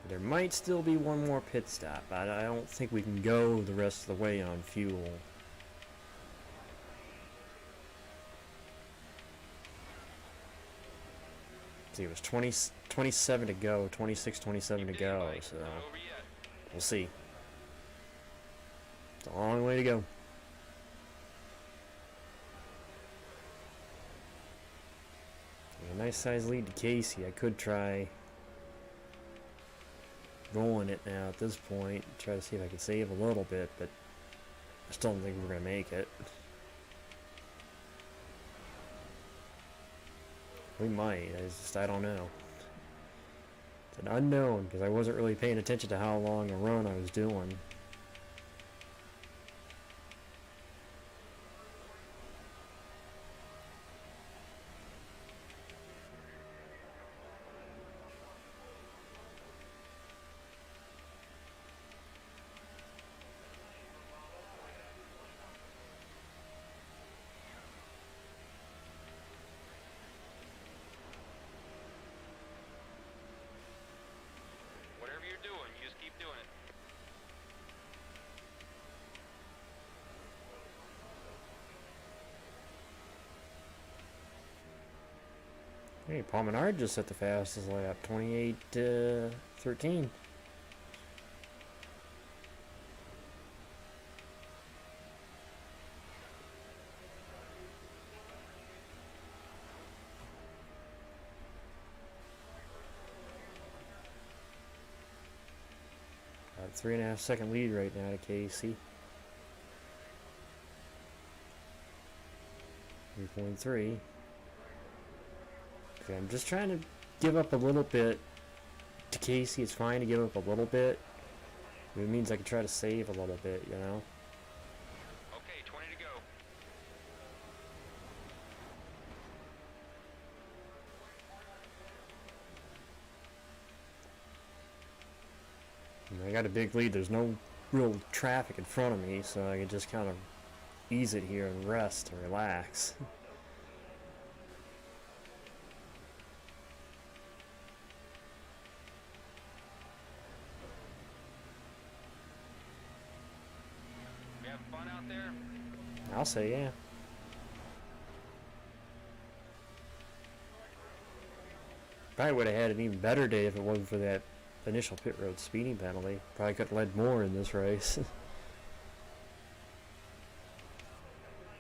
[SPEAKER 2] There might still be one more pit stop. I don't think we can go the rest of the way on fuel. See, it was 27 to go, 26, 27 to go, so
[SPEAKER 4] Not over yet.
[SPEAKER 2] we'll see. It's a long way to go. A nice size lead to Casey. I could try rolling it now at this point. Try to see if I can save a little bit, but I still don't think we're going to make it. We might. I don't know. It's an unknown because I wasn't really paying attention to how long a run I was doing.
[SPEAKER 4] Whatever you're doing, you just keep doing it.
[SPEAKER 2] Hey, Paul Menard just set the fastest lap, 28-13. 3.5 second lead right now to Casey. 3.3. Okay, I'm just trying to give up a little bit to Casey. It's fine to give up a little bit. It means I can try to save a little bit, you know?
[SPEAKER 4] Okay, 20 to go.
[SPEAKER 2] I got a big lead. There's no real traffic in front of me, so I can just kind of ease it here and rest and relax.
[SPEAKER 4] We having fun out there?
[SPEAKER 2] I'll say yeah. Probably would have had an even better day if it wasn't for that initial pit road speeding penalty. Probably could have led more in this race.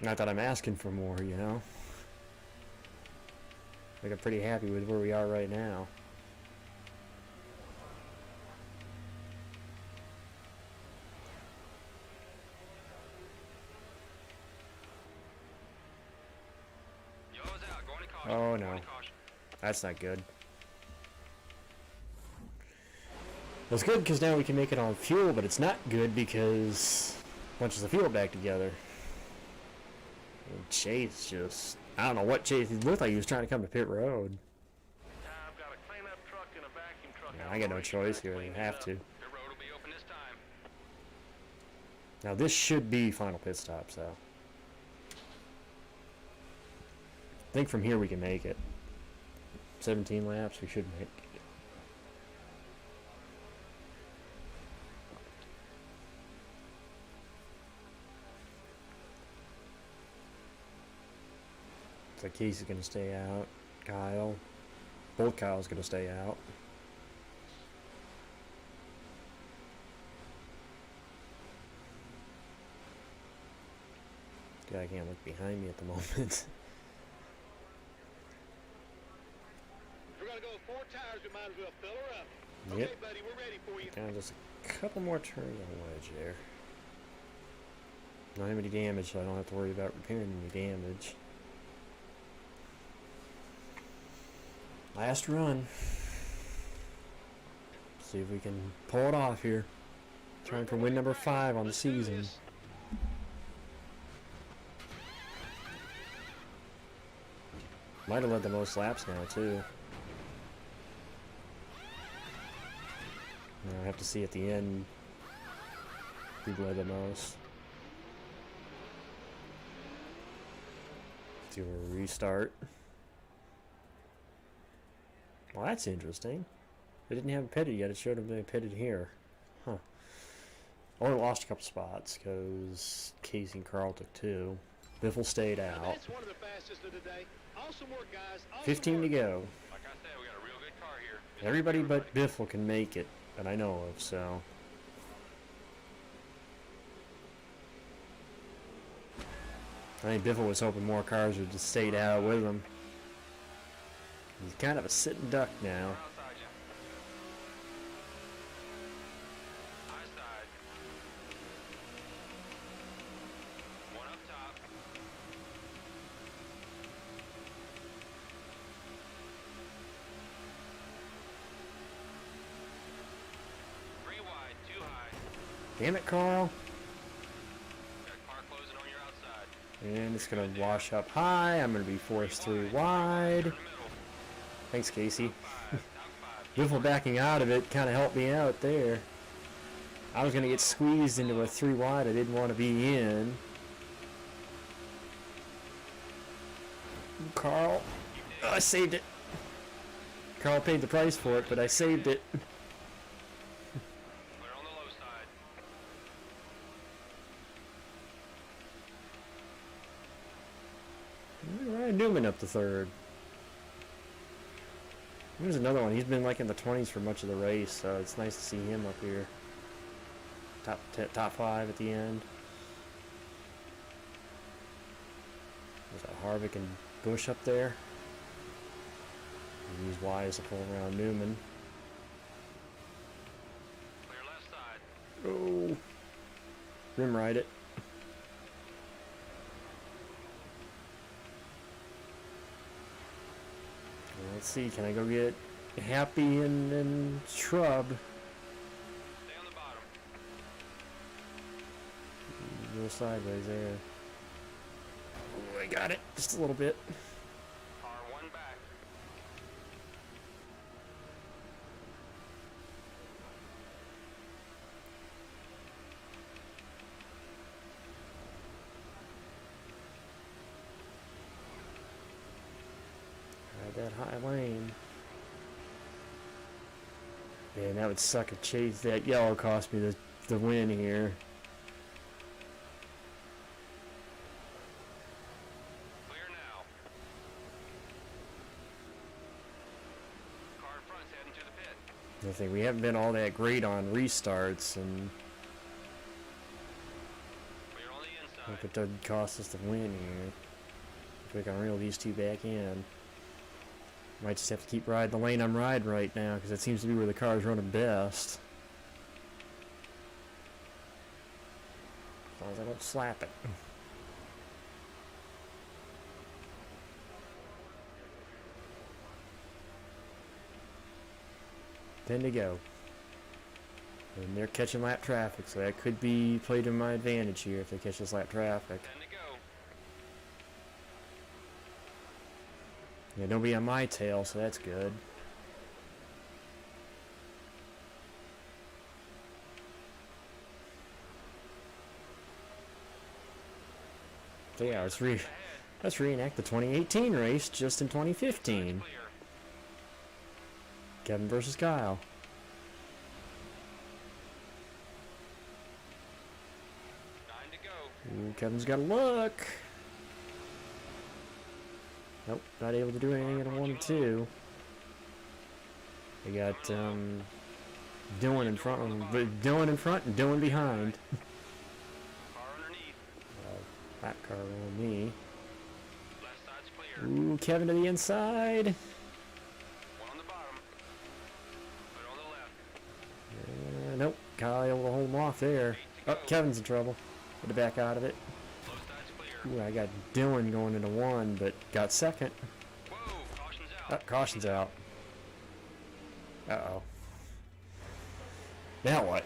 [SPEAKER 2] Not that I'm asking for more, you know. Like, I'm pretty happy with where we are right now.
[SPEAKER 4] Yellow's out, going to caution.
[SPEAKER 2] Oh no,
[SPEAKER 4] Going to caution.
[SPEAKER 2] that's not good. Well, it's good because now we can make it on fuel, but it's not good because it bunches the fuel back together. And Chase just, I don't know what Chase, he looked like he was trying to come to pit road.
[SPEAKER 1] I've got a cleanup truck and a vacuum truck.
[SPEAKER 2] Yeah, I got no choice here, I have to.
[SPEAKER 4] The road will be open this time.
[SPEAKER 2] Now this should be final pit stops though. I think from here we can make it. 17 laps, we should make it. Looks like Casey's gonna stay out. Kyle. Both Kyle's gonna stay out. Yeah, I can't look behind me at the moment.
[SPEAKER 1] If we're gonna go with 4 tires, we might as well fill her up.
[SPEAKER 2] Yep.
[SPEAKER 1] Okay, buddy, we're ready for you.
[SPEAKER 2] Kind of just a couple more turns on the wedge there. Don't have any damage, so I don't have to worry about repairing any damage. Last run. See if we can pull it off here. Trying for win number 5 on the season. Might have led the most laps now too. Now I have to see at the end who led the most. Do a restart. Well, that's interesting. They didn't have it pitted yet. It showed them they pitted here. Huh. Only lost a couple spots because Casey and Carl took 2. Biffle stayed out.
[SPEAKER 1] That's one of the fastest of the day. Awesome work, guys. Awesome
[SPEAKER 2] 15 to
[SPEAKER 1] work.
[SPEAKER 2] go.
[SPEAKER 4] Like I said, we got a real good car here.
[SPEAKER 2] Everybody but Biffle can make it that I know of, so. I think Biffle was hoping more cars would just stayed out with him. He's kind of a sitting duck now.
[SPEAKER 4] Outside you. High side. One up top. 3 wide, 2 high.
[SPEAKER 2] Damn it, Carl.
[SPEAKER 4] Got car closing on your outside.
[SPEAKER 2] And it's going to wash up high. I'm going to be forced 3 wide.
[SPEAKER 4] Turn the middle.
[SPEAKER 2] Thanks, Casey.
[SPEAKER 4] Top 5.
[SPEAKER 2] Biffle backing out of it kind of helped me out there. I was going to get squeezed into a 3 wide I didn't want to be in. Carl. Oh, I saved it. Carl paid the price for it, but I saved it.
[SPEAKER 4] Clear on the low side.
[SPEAKER 2] Ryan Newman up to 3rd. Here's another one. He's been like in the 20s for much of the race, so it's nice to see him up here. Top 5 at the end. There's a Harvick and Bush up there. And use Y as a pull around Newman.
[SPEAKER 4] Clear left side.
[SPEAKER 2] rim ride it. Let's see, can I go get Happy and Shrub?
[SPEAKER 4] Stay on the bottom.
[SPEAKER 2] Go sideways there. Ooh, I got it, just a little bit.
[SPEAKER 4] Car one back.
[SPEAKER 2] Ride that high lane. Man, that would suck if Chase that yellow cost me the win here.
[SPEAKER 4] Clear now. Car in front's heading to the pit.
[SPEAKER 2] I think we haven't been all that great on restarts, and
[SPEAKER 4] Clear on the
[SPEAKER 2] I hope
[SPEAKER 4] inside.
[SPEAKER 2] it doesn't cost us the win here. If we can reel these two back in. Might just have to keep riding the lane I'm riding right now, because it seems to be where the car's running best. As long as I don't slap it. 10 to go. And they're catching lap traffic, so that could be played to my advantage here if they catch this lap traffic.
[SPEAKER 4] 10 to go.
[SPEAKER 2] Yeah, nobody on my tail, so that's good. So yeah, let's reenact the 2018 race just in 2015.
[SPEAKER 4] Clear.
[SPEAKER 2] Kevin versus Kyle.
[SPEAKER 4] 9 to go.
[SPEAKER 2] Ooh, Kevin's got a look. Nope, not able to do anything that I wanted to. We got Dylan in front, Dylan in front and Dylan behind.
[SPEAKER 4] Car underneath.
[SPEAKER 2] Lap car on me.
[SPEAKER 4] Left side's clear.
[SPEAKER 2] Ooh, Kevin to the inside.
[SPEAKER 4] One on the bottom. Put on the left.
[SPEAKER 2] Nope, Kyle able to hold him off there.
[SPEAKER 4] 8 to
[SPEAKER 2] Oh,
[SPEAKER 4] go.
[SPEAKER 2] Kevin's in trouble. Had to back out of it.
[SPEAKER 4] Low side's clear.
[SPEAKER 2] Ooh, I got Dylan going into one, but got second.
[SPEAKER 4] Whoa, caution's
[SPEAKER 2] Oh,
[SPEAKER 4] out.
[SPEAKER 2] caution's out. Uh-oh. Now what?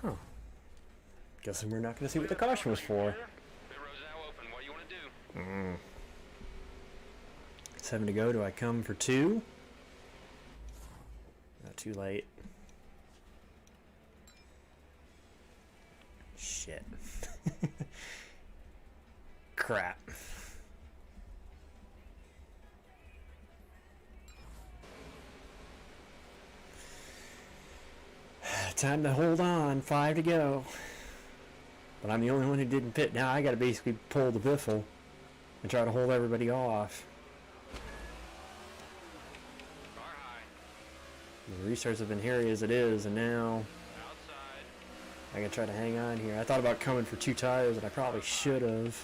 [SPEAKER 2] Huh. Guessing we're not going to see what the caution was for.
[SPEAKER 4] Pit road's now open. What do you want to do?
[SPEAKER 2] 7 to go. Do I come for 2? Not too late. Shit. Crap. Time to hold on. 5 to go. But I'm the only one who didn't pit. Now I gotta basically pull the biffle and try to hold everybody off.
[SPEAKER 4] Car high.
[SPEAKER 2] The restarts have been hairy as it is, and now
[SPEAKER 4] Outside.
[SPEAKER 2] I gotta try to hang on here. I thought about coming for 2 tires, and I probably should have.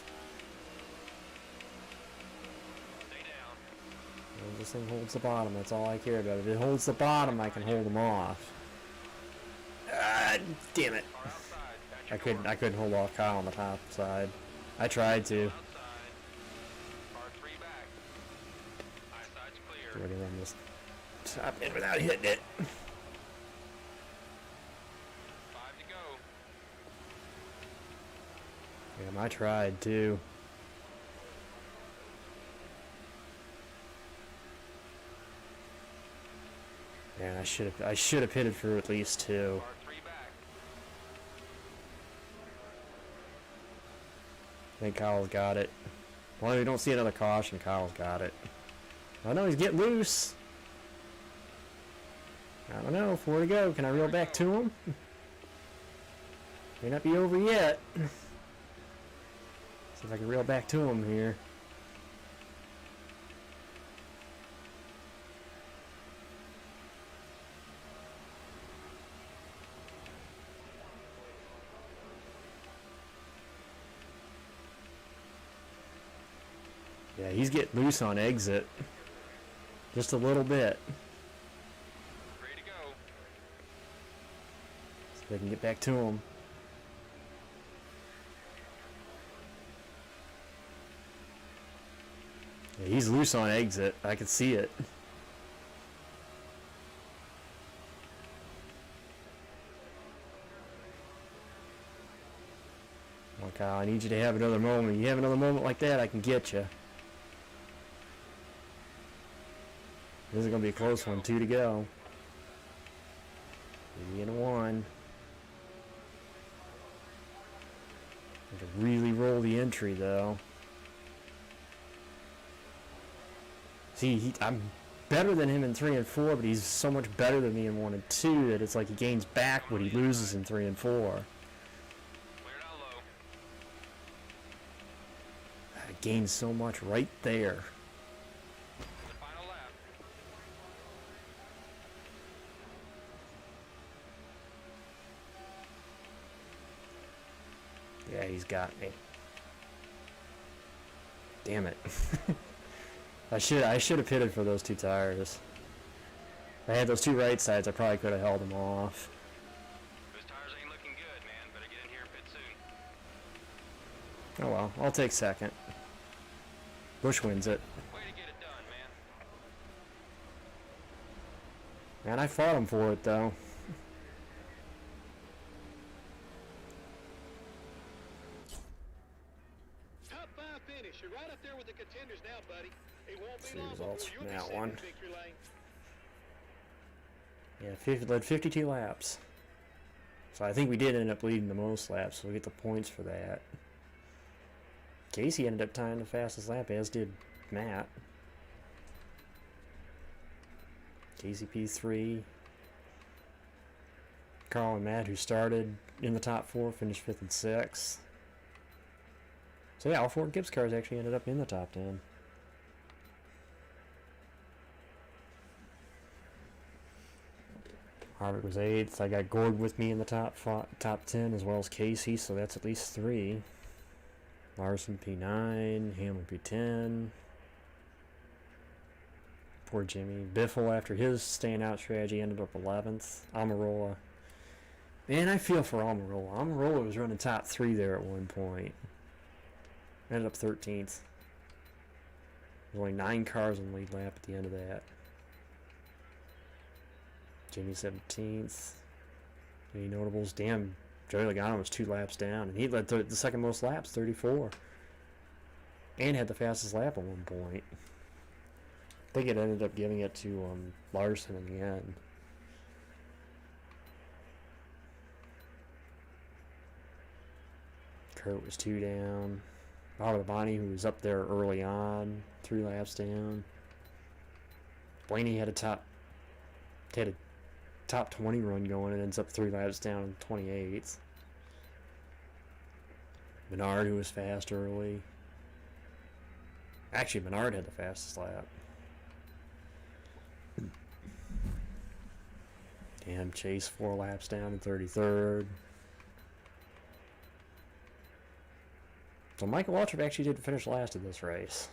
[SPEAKER 4] Stay down.
[SPEAKER 2] This thing holds the bottom. That's all I care about. If it holds the bottom, I can hold them off. Ah, damn it!
[SPEAKER 4] Car outside. At your
[SPEAKER 2] I couldn't hold off Kyle on the top side. I tried to.
[SPEAKER 4] outside. Car 3 back. High side's clear.
[SPEAKER 2] We're gonna run this top end without hitting it.
[SPEAKER 4] 5 to go.
[SPEAKER 2] Damn, I tried too. Man, I should have pitted for at least 2.
[SPEAKER 4] Car 3 back.
[SPEAKER 2] I think Kyle's got it. Well, we don't see another caution. Kyle's got it. I know he's getting loose. I don't know. 4 to go. Can I reel back to him? May not be over yet. See if I can reel back to him here. Yeah, he's getting loose on exit. Just a little bit.
[SPEAKER 4] Ready to go.
[SPEAKER 2] So they can get back to him. Yeah, he's loose on exit. I can see it. Well, Kyle, I need you to have another moment. You have another moment like that, I can get you. This is going to be a close one. 2 to go. 3 and a 1. Have to really roll the entry, though. See, I'm better than him in 3 and 4, but he's so much better than me in 1 and 2 that it's like he gains back what he loses in 3 and 4.
[SPEAKER 4] Cleared out low.
[SPEAKER 2] I gained so much right there.
[SPEAKER 4] The final lap.
[SPEAKER 2] Yeah, he's got me. Damn it. I should have pitted for those 2 tires. If I had those 2 right sides, I probably could have held them off.
[SPEAKER 4] Those tires ain't looking good, man. Better get in here and pit soon.
[SPEAKER 2] Oh well, I'll take second. Bush wins it.
[SPEAKER 4] Way to get it done, man.
[SPEAKER 2] Man, I fought him for it, though.
[SPEAKER 1] Top 5 finish. You're right up there with the contenders now, buddy. It won't
[SPEAKER 2] See
[SPEAKER 1] be long
[SPEAKER 2] results
[SPEAKER 1] before
[SPEAKER 2] from
[SPEAKER 1] you'll be
[SPEAKER 2] that
[SPEAKER 1] sitting
[SPEAKER 2] one.
[SPEAKER 1] in victory lane.
[SPEAKER 2] Yeah, led 52 laps. So I think we did end up leading the most laps, so we get the points for that. Casey ended up tying the fastest lap, as did Matt. Casey P3. Carl and Matt, who started in the top 4, finished 5th and 6th. So yeah, all 4 Gibbs cars actually ended up in the top 10. Harvick was 8th. I got Gord with me in the top 10, as well as Casey, so that's at least 3. Larson P9, Hamlin P10. Poor Jimmy. Biffle, after his staying out strategy, ended up 11th. Almirola. Man, I feel for Almirola. Almirola was running top 3 there at one point. Ended up 13th. There's only 9 cars on the lead lap at the end of that. Jimmy 17th. Any notables? Damn, Joey Logano was 2 laps down, and he led the second most laps, 34. And had the fastest lap at one point. I think it ended up giving it to Larson in the end. Kurt was 2 down. Robert Labonte, who was up there early on, 3 laps down. Blaney had a top 20 run going and ends up 3 laps down in 28th. Menard, who was fast early. Actually, Menard had the fastest lap. Damn, Chase 4 laps down in 33rd. So Michael Waltrip actually did finish last in this race.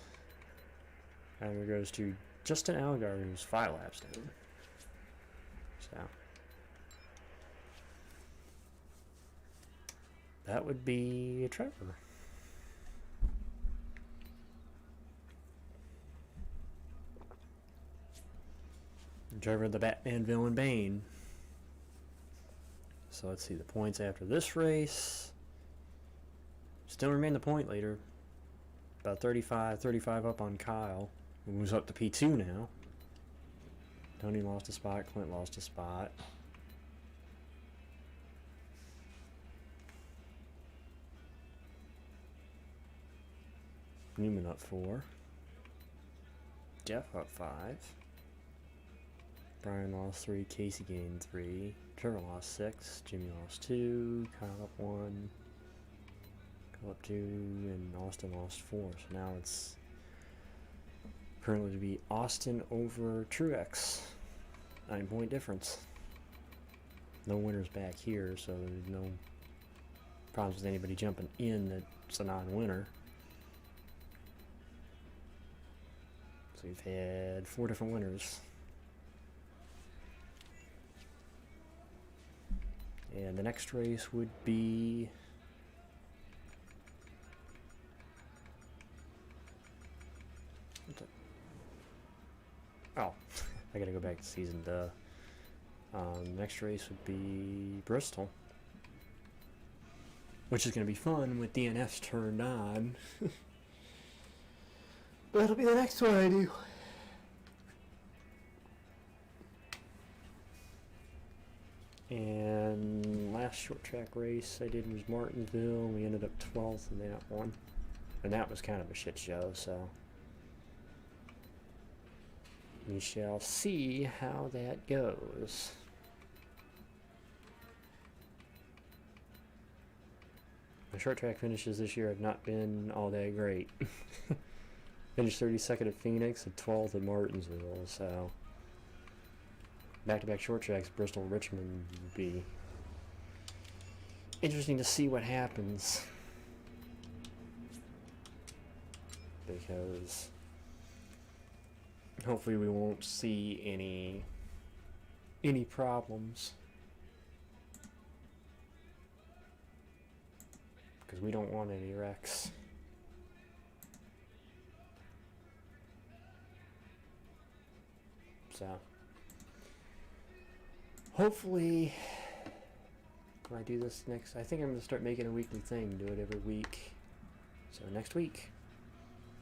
[SPEAKER 2] And it goes to Justin Allgaier, who's 5 laps down. So that would be Trevor. Trevor, the Batman villain Bane. So let's see the points after this race. Still remain the point leader. About 35 up on Kyle, who moves up to P2 now. Tony lost a spot, Clint lost a spot. Newman up 4. Jeff up 5. Brian lost 3, Casey gained 3. Trevor lost 6, Jimmy lost 2, Kyle up 1. Kyle up 2, and Austin lost 4. So now it's currently to be Austin over Truex. 9-point difference. No winners back here, so there's no problems with anybody jumping in that's a non-winner. So we've had 4 different winners. And the next race would be oh, I gotta go back to season. Next race would be Bristol, which is gonna be fun with DNFs turned on. That'll be the next one I do. And last short track race I did was Martinsville. We ended up 12th in that one. And that was kind of a shit show, so we shall see how that goes. My short track finishes this year have not been all that great. Finished 32nd at Phoenix and 12th at Martinsville, so back-to-back short tracks, Bristol, Richmond would be interesting to see what happens, because hopefully we won't see any problems, because we don't want any wrecks. So hopefully when I do this next, I think I'm going to start making a weekly thing, do it every week. So next week